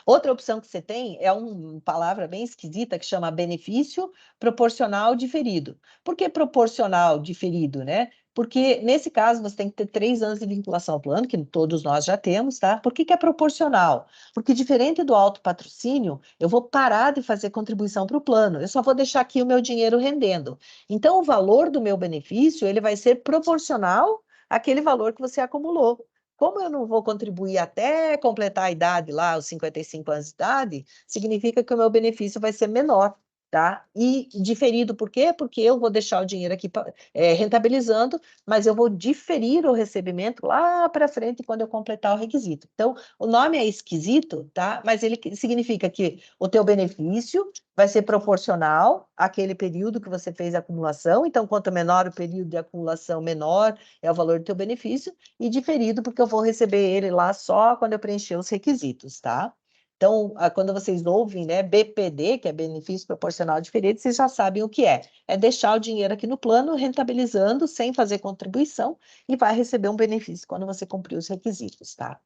Outra opção que você tem é uma palavra bem esquisita que chama benefício proporcional diferido. Por que proporcional diferido, né? Porque, nesse caso, você tem que ter 3 anos de vinculação ao plano, que todos nós já temos, tá? Por que é proporcional? Porque, diferente do autopatrocínio, eu vou parar de fazer contribuição para o plano, eu só vou deixar aqui o meu dinheiro rendendo. Então, o valor do meu benefício, ele vai ser proporcional àquele valor que você acumulou. Como eu não vou contribuir até completar a idade lá, os 55 anos de idade, significa que o meu benefício vai ser menor, tá? E diferido por quê? Porque eu vou deixar o dinheiro aqui rentabilizando, mas eu vou diferir o recebimento lá para frente quando eu completar o requisito. Então, o nome é esquisito, tá? Mas ele significa que o teu benefício vai ser proporcional àquele período que você fez a acumulação. Então, quanto menor o período de acumulação, menor é o valor do teu benefício, e diferido porque eu vou receber ele lá só quando eu preencher os requisitos, tá? Então, quando vocês ouvem, né, BPD, que é benefício proporcional diferido, vocês já sabem o que é. É deixar o dinheiro aqui no plano, rentabilizando, sem fazer contribuição, e vai receber um benefício quando você cumprir os requisitos, tá?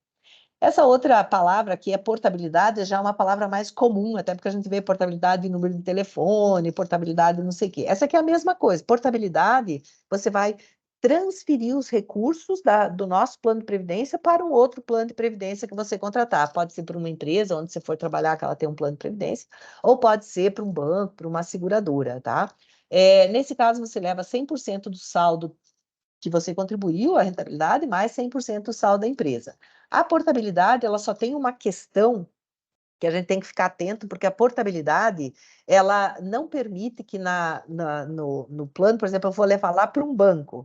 Essa outra palavra aqui é portabilidade, já é uma palavra mais comum, até porque a gente vê portabilidade de número de telefone, portabilidade não sei o quê. Essa aqui é a mesma coisa. Portabilidade, você vai transferir os recursos do nosso plano de previdência para um outro plano de previdência que você contratar. Pode ser para uma empresa onde você for trabalhar, que ela tem um plano de previdência, ou pode ser para um banco, para uma seguradora, tá? Nesse caso, você leva 100% do saldo que você contribuiu, a rentabilidade, mais 100% do saldo da empresa. A portabilidade, ela só tem uma questão que a gente tem que ficar atento, porque a portabilidade, ela não permite que no plano, por exemplo, eu vou levar lá para um banco,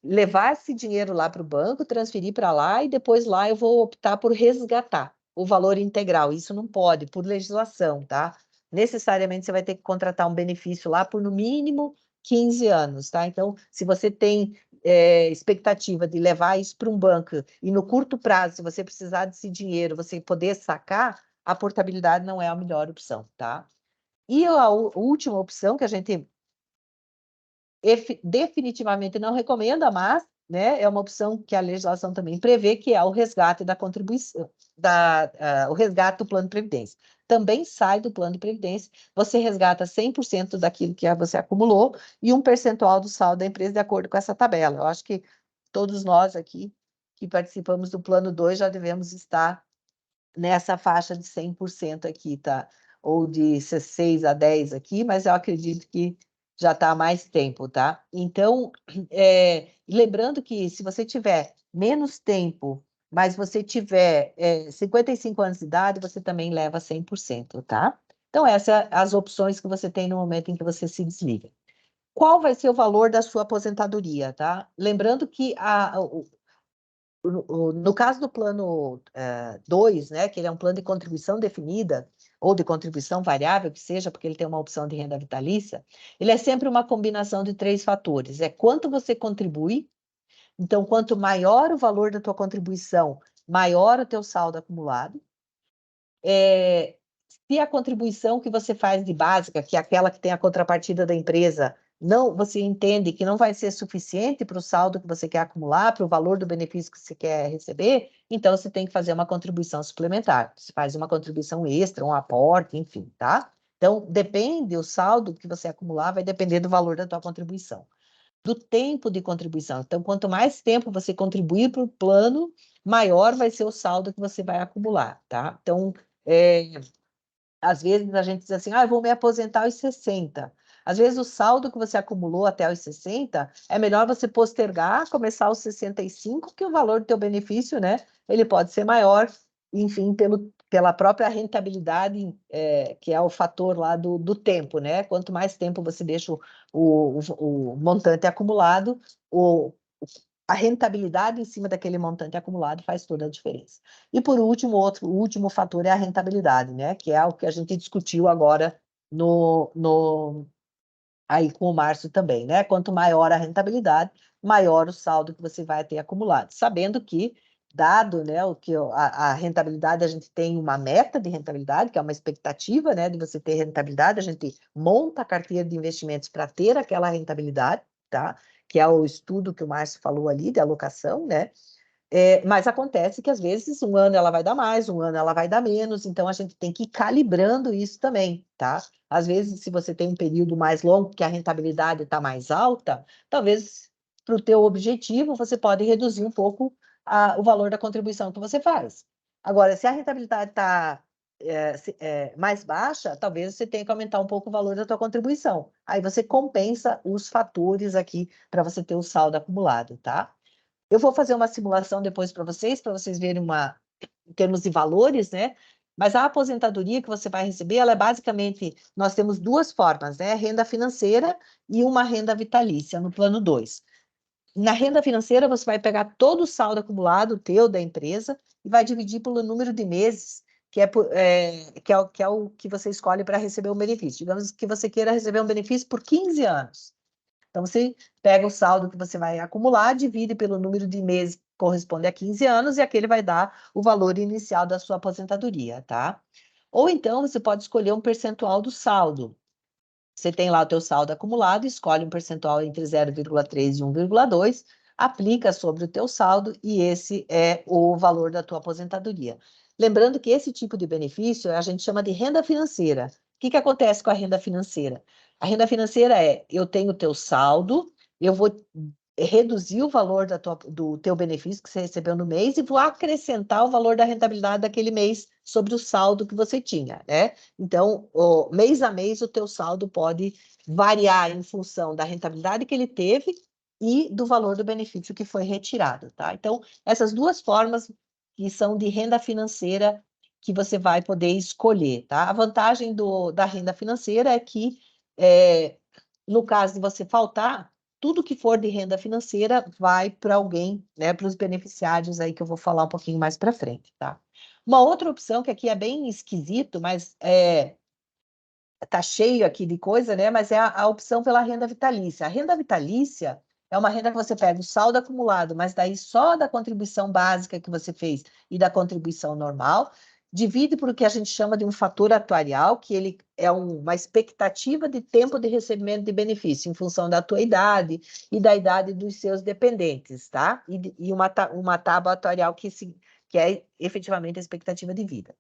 levar esse dinheiro lá para o banco, transferir para lá e depois lá eu vou optar por resgatar o valor integral. Isso não pode, por legislação, tá? Necessariamente você vai ter que contratar um benefício lá por no mínimo 15 anos, tá? Então, se você tem expectativa de levar isso para um banco e no curto prazo, se você precisar desse dinheiro, você poder sacar, a portabilidade não é a melhor opção, tá? E a última opção que a gente definitivamente não recomenda, mas né, é uma opção que a legislação também prevê, que é o resgate da contribuição, o resgate do plano de previdência. Também sai do plano de previdência, você resgata 100% daquilo que você acumulou e um percentual do saldo da empresa de acordo com essa tabela. Eu acho que todos nós aqui que participamos do plano 2 já devemos estar nessa faixa de 100% aqui, tá? Ou de 6 a 10 aqui, mas eu acredito que já está há mais tempo, tá? Então, lembrando que se você tiver menos tempo, mas você tiver 55 anos de idade, você também leva 100%, tá? Então, essas são as opções que você tem no momento em que você se desliga. Qual vai ser o valor da sua aposentadoria, tá? Lembrando que no caso do plano 2, né, que ele é um plano de contribuição definida, ou de contribuição variável, que seja, porque ele tem uma opção de renda vitalícia, ele é sempre uma combinação de 3 fatores. É quanto você contribui, então, quanto maior o valor da tua contribuição, maior o teu saldo acumulado. Se a contribuição que você faz de básica, que é aquela que tem a contrapartida da empresa, não, você entende que não vai ser suficiente para o saldo que você quer acumular, para o valor do benefício que você quer receber, então você tem que fazer uma contribuição suplementar. Você faz uma contribuição extra, um aporte, enfim, tá? Então, depende, o saldo que você acumular vai depender do valor da tua contribuição. Do tempo de contribuição. Então, quanto mais tempo você contribuir para o plano, maior vai ser o saldo que você vai acumular, tá? Então, às vezes a gente diz assim, eu vou me aposentar aos 60. Às vezes o saldo que você acumulou até os 60, é melhor você postergar, começar aos 65, que o valor do teu benefício, né, ele pode ser maior, enfim, pela própria rentabilidade, que é o fator lá do tempo, né? Quanto mais tempo você deixa o montante acumulado, a rentabilidade em cima daquele montante acumulado faz toda a diferença. E por último, o último fator é a rentabilidade, né? Que é o que a gente discutiu agora aí com o Márcio também, né? Quanto maior a rentabilidade, maior o saldo que você vai ter acumulado. Sabendo que, dado, né, a rentabilidade, a gente tem uma meta de rentabilidade, que é uma expectativa, né, de você ter rentabilidade, a gente monta a carteira de investimentos para ter aquela rentabilidade, tá? Que é o estudo que o Márcio falou ali, de alocação, né? Mas acontece que, às vezes, um ano ela vai dar mais, um ano ela vai dar menos, então a gente tem que ir calibrando isso também, tá? Às vezes, se você tem um período mais longo, que a rentabilidade está mais alta, talvez para o teu objetivo você pode reduzir um pouco o valor da contribuição que você faz. Agora, se a rentabilidade está mais baixa, talvez você tenha que aumentar um pouco o valor da tua contribuição. Aí você compensa os fatores aqui para você ter o saldo acumulado, tá? Eu vou fazer uma simulação depois para vocês verem em termos de valores, né? Mas a aposentadoria que você vai receber, ela é basicamente, nós temos duas formas, né? Renda financeira e uma renda vitalícia no plano 2. Na renda financeira, você vai pegar todo o saldo acumulado teu da empresa e vai dividir pelo número de meses que é o que você escolhe para receber um benefício. Digamos que você queira receber um benefício por 15 anos. Então, você pega o saldo que você vai acumular, divide pelo número de meses que corresponde a 15 anos, e aquele vai dar o valor inicial da sua aposentadoria, tá? Ou então, você pode escolher um percentual do saldo. Você tem lá o teu saldo acumulado, escolhe um percentual entre 0,3 e 1,2. aplica sobre o teu saldo e esse é o valor da tua aposentadoria. Lembrando que esse tipo de benefício a gente chama de renda financeira. O que acontece com a renda financeira? A renda financeira é, eu tenho o teu saldo, eu vou reduzir o valor do teu benefício que você recebeu no mês e vou acrescentar o valor da rentabilidade daquele mês sobre o saldo que você tinha, né? Então, mês a mês, o teu saldo pode variar em função da rentabilidade que ele teve e do valor do benefício que foi retirado, tá? Então, essas duas formas que são de renda financeira que você vai poder escolher, tá? A vantagem da renda financeira é que, no caso de você faltar, tudo que for de renda financeira vai para alguém, né, para os beneficiários aí que eu vou falar um pouquinho mais para frente, tá? Uma outra opção que aqui é bem esquisito, mas tá cheio aqui de coisa, né? Mas é a opção pela renda vitalícia. A renda vitalícia é uma renda que você pega o saldo acumulado, mas daí só da contribuição básica que você fez e da contribuição normal, divide por o que a gente chama de um fator atuarial, que ele é uma expectativa de tempo de recebimento de benefício em função da tua idade e da idade dos seus dependentes, tá? E uma tábua atuarial que é efetivamente a expectativa de vida.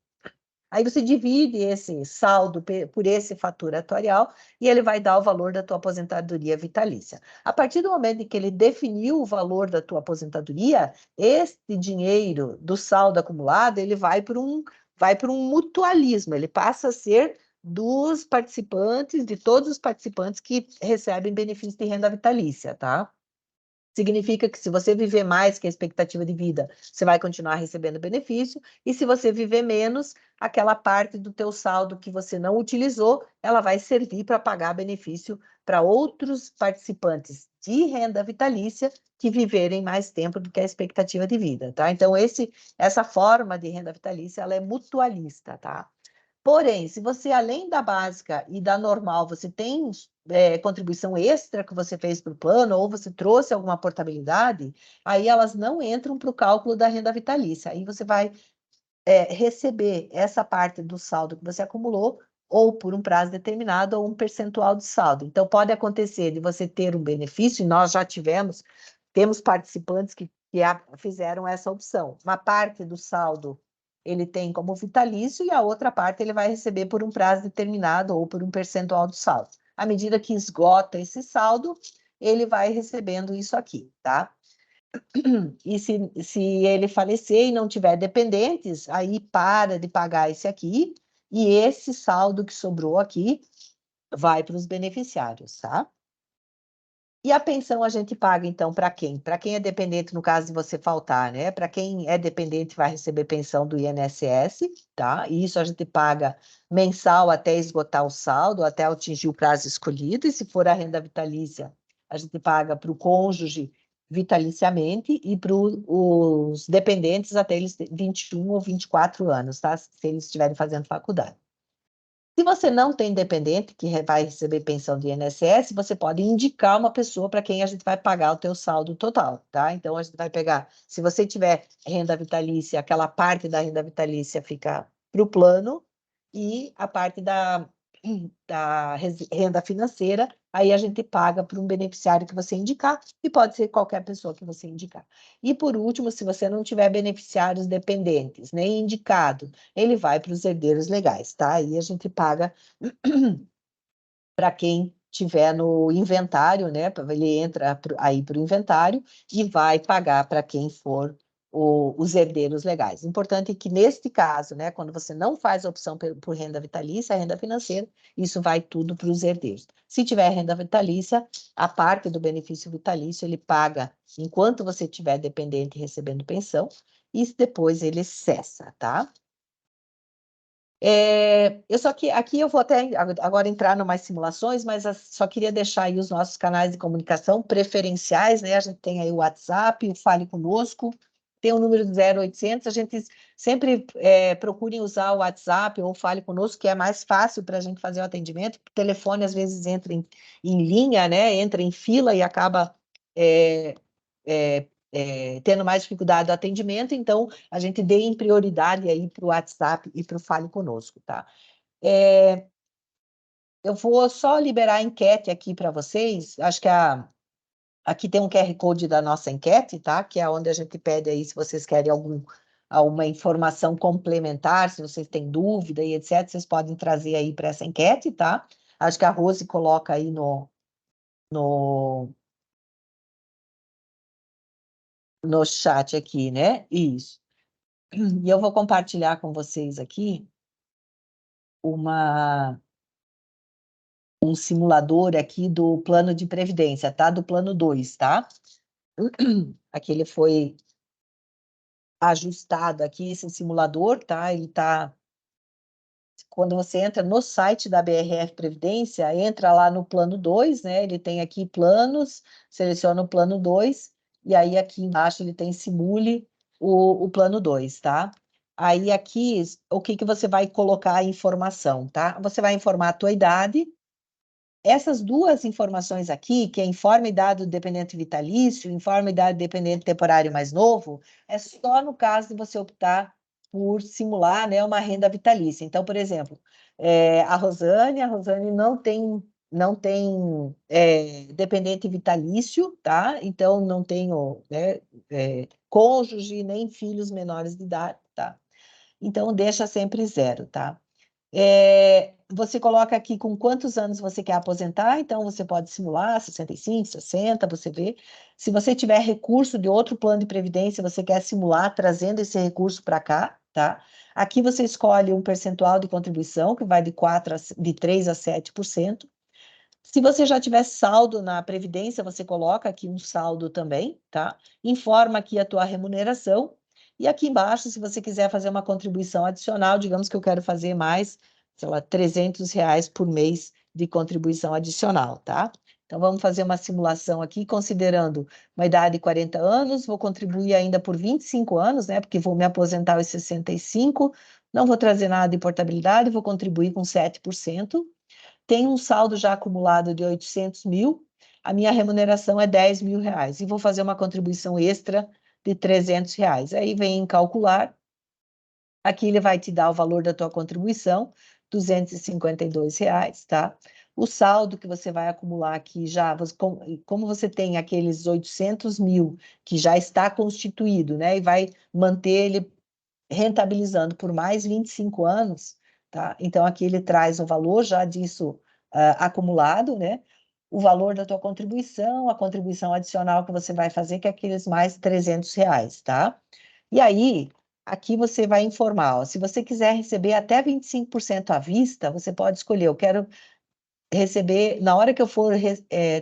Aí você divide esse saldo por esse fator atuarial e ele vai dar o valor da tua aposentadoria vitalícia. A partir do momento em que ele definiu o valor da tua aposentadoria, esse dinheiro do saldo acumulado, ele vai para um mutualismo, ele passa a ser dos participantes, de todos os participantes que recebem benefício de renda vitalícia, tá? Significa que se você viver mais que a expectativa de vida, você vai continuar recebendo benefício, e se você viver menos, aquela parte do teu saldo que você não utilizou, ela vai servir para pagar benefício para outros participantes de renda vitalícia que viverem mais tempo do que a expectativa de vida, tá? Então, essa forma de renda vitalícia, ela é mutualista, tá? Porém, se você, além da básica e da normal, você tem contribuição extra que você fez para o plano, ou você trouxe alguma portabilidade, aí elas não entram para o cálculo da renda vitalícia. Aí você vai receber essa parte do saldo que você acumulou, ou por um prazo determinado, ou um percentual de saldo. Então, pode acontecer de você ter um benefício, e nós já temos participantes que fizeram essa opção. Uma parte do saldo ele tem como vitalício e a outra parte ele vai receber por um prazo determinado ou por um percentual do saldo. À medida que esgota esse saldo, ele vai recebendo isso aqui, tá? E se ele falecer e não tiver dependentes, aí para de pagar esse aqui e esse saldo que sobrou aqui vai para os beneficiários, tá? E a pensão a gente paga, então, para quem? Para quem é dependente, no caso de você faltar, né? Para quem é dependente, vai receber pensão do INSS, tá? E isso a gente paga mensal até esgotar o saldo, até atingir o prazo escolhido. E se for a renda vitalícia, a gente paga para o cônjuge vitaliciamente e para os dependentes até eles 21 ou 24 anos, tá? Se eles estiverem fazendo faculdade. Se você não tem dependente que vai receber pensão do INSS, você pode indicar uma pessoa para quem a gente vai pagar o teu saldo total, tá? Então, a gente vai pegar, se você tiver renda vitalícia, aquela parte da renda vitalícia fica para o plano e a parte da renda financeira, aí a gente paga para um beneficiário que você indicar, e pode ser qualquer pessoa que você indicar. E por último, se você não tiver beneficiários dependentes, nem indicado, ele vai para os herdeiros legais, tá? Aí a gente paga para quem tiver no inventário, né? Ele entra aí para o inventário e vai pagar para quem for os herdeiros legais. Importante é que, neste caso, né, quando você não faz a opção por renda vitalícia, a renda financeira, isso vai tudo para os herdeiros. Se tiver renda vitalícia, a parte do benefício vitalício ele paga enquanto você estiver dependente recebendo pensão, e depois ele cessa, tá? Aqui eu vou até agora entrar em umas simulações, mas só queria deixar aí os nossos canais de comunicação preferenciais, né? A gente tem aí o WhatsApp, o Fale Conosco, tem o número do 0800, a gente sempre procurem usar o WhatsApp ou o Fale Conosco, que é mais fácil para a gente fazer o atendimento, o telefone às vezes entra em linha, né? Entra em fila e acaba tendo mais dificuldade do atendimento, então a gente dê em prioridade aí para o WhatsApp e para o Fale Conosco, tá? Eu vou só liberar a enquete aqui para vocês, acho que Aqui tem um QR Code da nossa enquete, tá? Que é onde a gente pede aí se vocês querem alguma informação complementar, se vocês têm dúvida e etc., vocês podem trazer aí para essa enquete, tá? Acho que a Rose coloca aí no chat aqui, né? Isso. E eu vou compartilhar com vocês aqui um simulador aqui do plano de previdência, tá? Do plano 2, tá? Aqui ele foi ajustado aqui, esse simulador, tá? Ele tá... Quando você entra no site da BRF Previdência, entra lá no plano 2, né? Ele tem aqui planos, seleciona o plano 2, e aí aqui embaixo ele tem simule o plano 2, tá? Aí aqui, o que que você vai colocar a informação, tá? Você vai informar a tua idade. Essas duas informações aqui, que é informe idade do dependente vitalício, informe idade do dependente temporário mais novo, é só no caso de você optar por simular, né, uma renda vitalícia. Então, por exemplo, a Rosane não tem dependente vitalício, tá? Então, não tenho, né, cônjuge, nem filhos menores de idade, tá? Então, deixa sempre 0, tá? Você coloca aqui com quantos anos você quer aposentar, então você pode simular 65, 60, você vê. Se você tiver recurso de outro plano de previdência, você quer simular trazendo esse recurso para cá, tá? Aqui você escolhe um percentual de contribuição, que vai de 3 a 7%. Se você já tiver saldo na Previdência, você coloca aqui um saldo também, tá? Informa aqui a tua remuneração. E aqui embaixo, se você quiser fazer uma contribuição adicional, digamos que eu quero fazer mais, sei lá, R$300 por mês de contribuição adicional, tá? Então, vamos fazer uma simulação aqui, considerando uma idade de 40 anos, vou contribuir ainda por 25 anos, né? Porque vou me aposentar aos 65, não vou trazer nada de portabilidade, vou contribuir com 7%. Tem um saldo já acumulado de 800 mil, a minha remuneração é R$10.000 e vou fazer uma contribuição extra de R$300. Aí vem em calcular, aqui ele vai te dar o valor da tua contribuição, R$252, tá? O saldo que você vai acumular aqui já, como você tem aqueles 800 mil que já está constituído, né? E vai manter ele rentabilizando por mais 25 anos, tá? Então, aqui ele traz o valor já disso acumulado, né? O valor da tua contribuição, a contribuição adicional que você vai fazer, que é aqueles mais R$300, tá? E aí, aqui você vai informar, ó, se você quiser receber até 25% à vista, você pode escolher, eu quero receber, na hora que eu for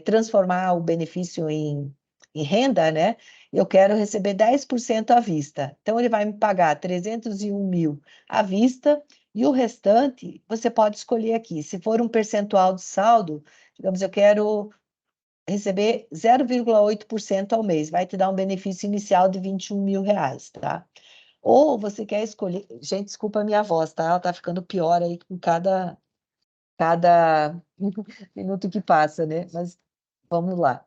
transformar o benefício em renda, né? Eu quero receber 10% à vista. Então, ele vai me pagar 301 mil à vista e o restante você pode escolher aqui. Se for um percentual de saldo, digamos, eu quero receber 0,8% ao mês, vai te dar um benefício inicial de R$21.000, tá? Ou você quer escolher... Gente, desculpa a minha voz, tá? Ela tá ficando pior aí com cada minuto que passa, né? Mas vamos lá.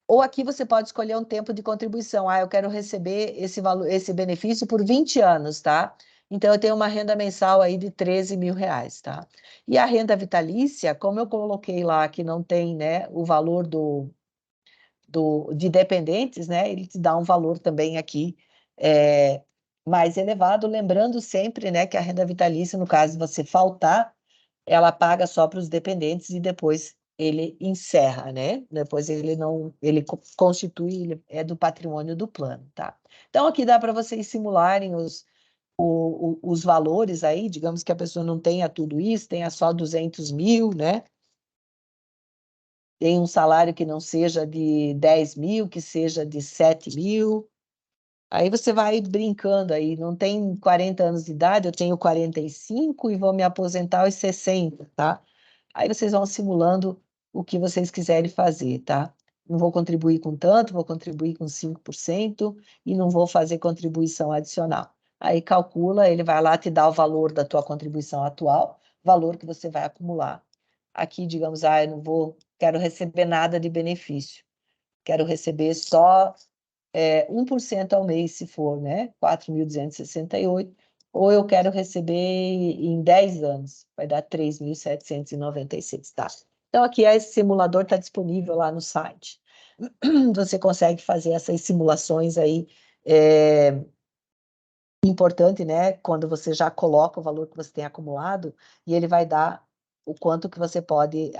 Ou aqui você pode escolher um tempo de contribuição. Eu quero receber esse valor, esse benefício por 20 anos, tá? Então, eu tenho uma renda mensal aí de R$13.000, tá? E a renda vitalícia, como eu coloquei lá que não tem, né, o valor de dependentes, né? Ele te dá um valor também aqui mais elevado, lembrando sempre, né, que a renda vitalícia, no caso de você faltar, ela paga só para os dependentes e depois ele encerra, né? Depois ele não, ele constitui, ele é do patrimônio do plano, tá? Então aqui dá para vocês simularem os valores aí, digamos que a pessoa não tenha tudo isso, tenha só 200 mil, né? Tem um salário que não seja de 10 mil, que seja de 7 mil. Aí você vai brincando aí, não tem 40 anos de idade, eu tenho 45 e vou me aposentar aos 60, tá? Aí vocês vão simulando o que vocês quiserem fazer, tá? Não vou contribuir com tanto, vou contribuir com 5% e não vou fazer contribuição adicional. Aí calcula, ele vai lá te dar o valor da tua contribuição atual, valor que você vai acumular. Aqui, digamos, eu não quero receber nada de benefício. Quero receber só 1% ao mês, se for, né? 4.268, ou eu quero receber em 10 anos, vai dar 3.796, tá? Então, aqui esse simulador está disponível lá no site. Você consegue fazer essas simulações aí, importante, né? Quando você já coloca o valor que você tem acumulado, e ele vai dar o quanto que você pode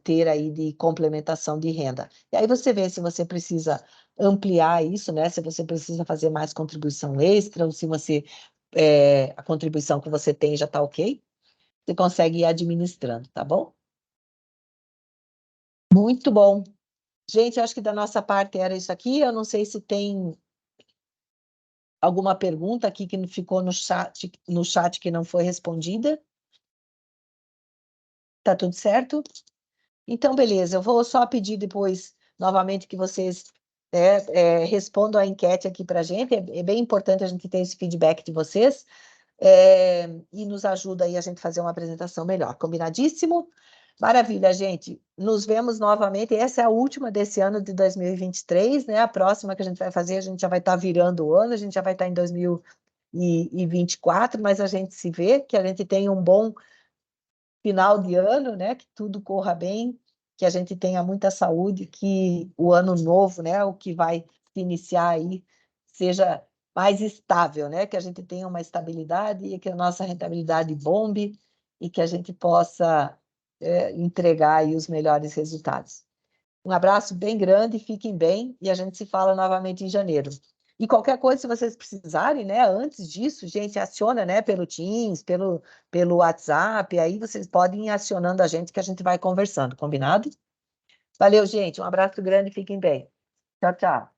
ter aí de complementação de renda. E aí você vê se você precisa ampliar isso, né? Se você precisa fazer mais contribuição extra, ou se você a contribuição que você tem já está ok. Você consegue ir administrando, tá bom? Muito bom. Gente, acho que da nossa parte era isso aqui. Eu não sei se tem alguma pergunta aqui que ficou no chat que não foi respondida. Tá tudo certo? Então, beleza. Eu vou só pedir depois, novamente, que vocês respondam a enquete aqui para a gente. É bem importante a gente ter esse feedback de vocês. E nos ajuda aí a gente fazer uma apresentação melhor. Combinadíssimo? Maravilha, gente. Nos vemos novamente. Essa é a última desse ano de 2023, né? A próxima que a gente vai fazer, a gente já vai estar virando o ano, a gente já vai estar em 2024, mas a gente se vê, que a gente tenha um bom final de ano, né? Que tudo corra bem, que a gente tenha muita saúde, que o ano novo, né? O que vai se iniciar aí seja mais estável, né? Que a gente tenha uma estabilidade e que a nossa rentabilidade bombe e que a gente possa entregar aí os melhores resultados. Um abraço bem grande, fiquem bem e a gente se fala novamente em janeiro. E qualquer coisa, se vocês precisarem, né, antes disso, gente, aciona, né, pelo Teams, pelo WhatsApp, aí vocês podem ir acionando a gente que a gente vai conversando, combinado? Valeu, gente, um abraço grande, fiquem bem. Tchau, tchau.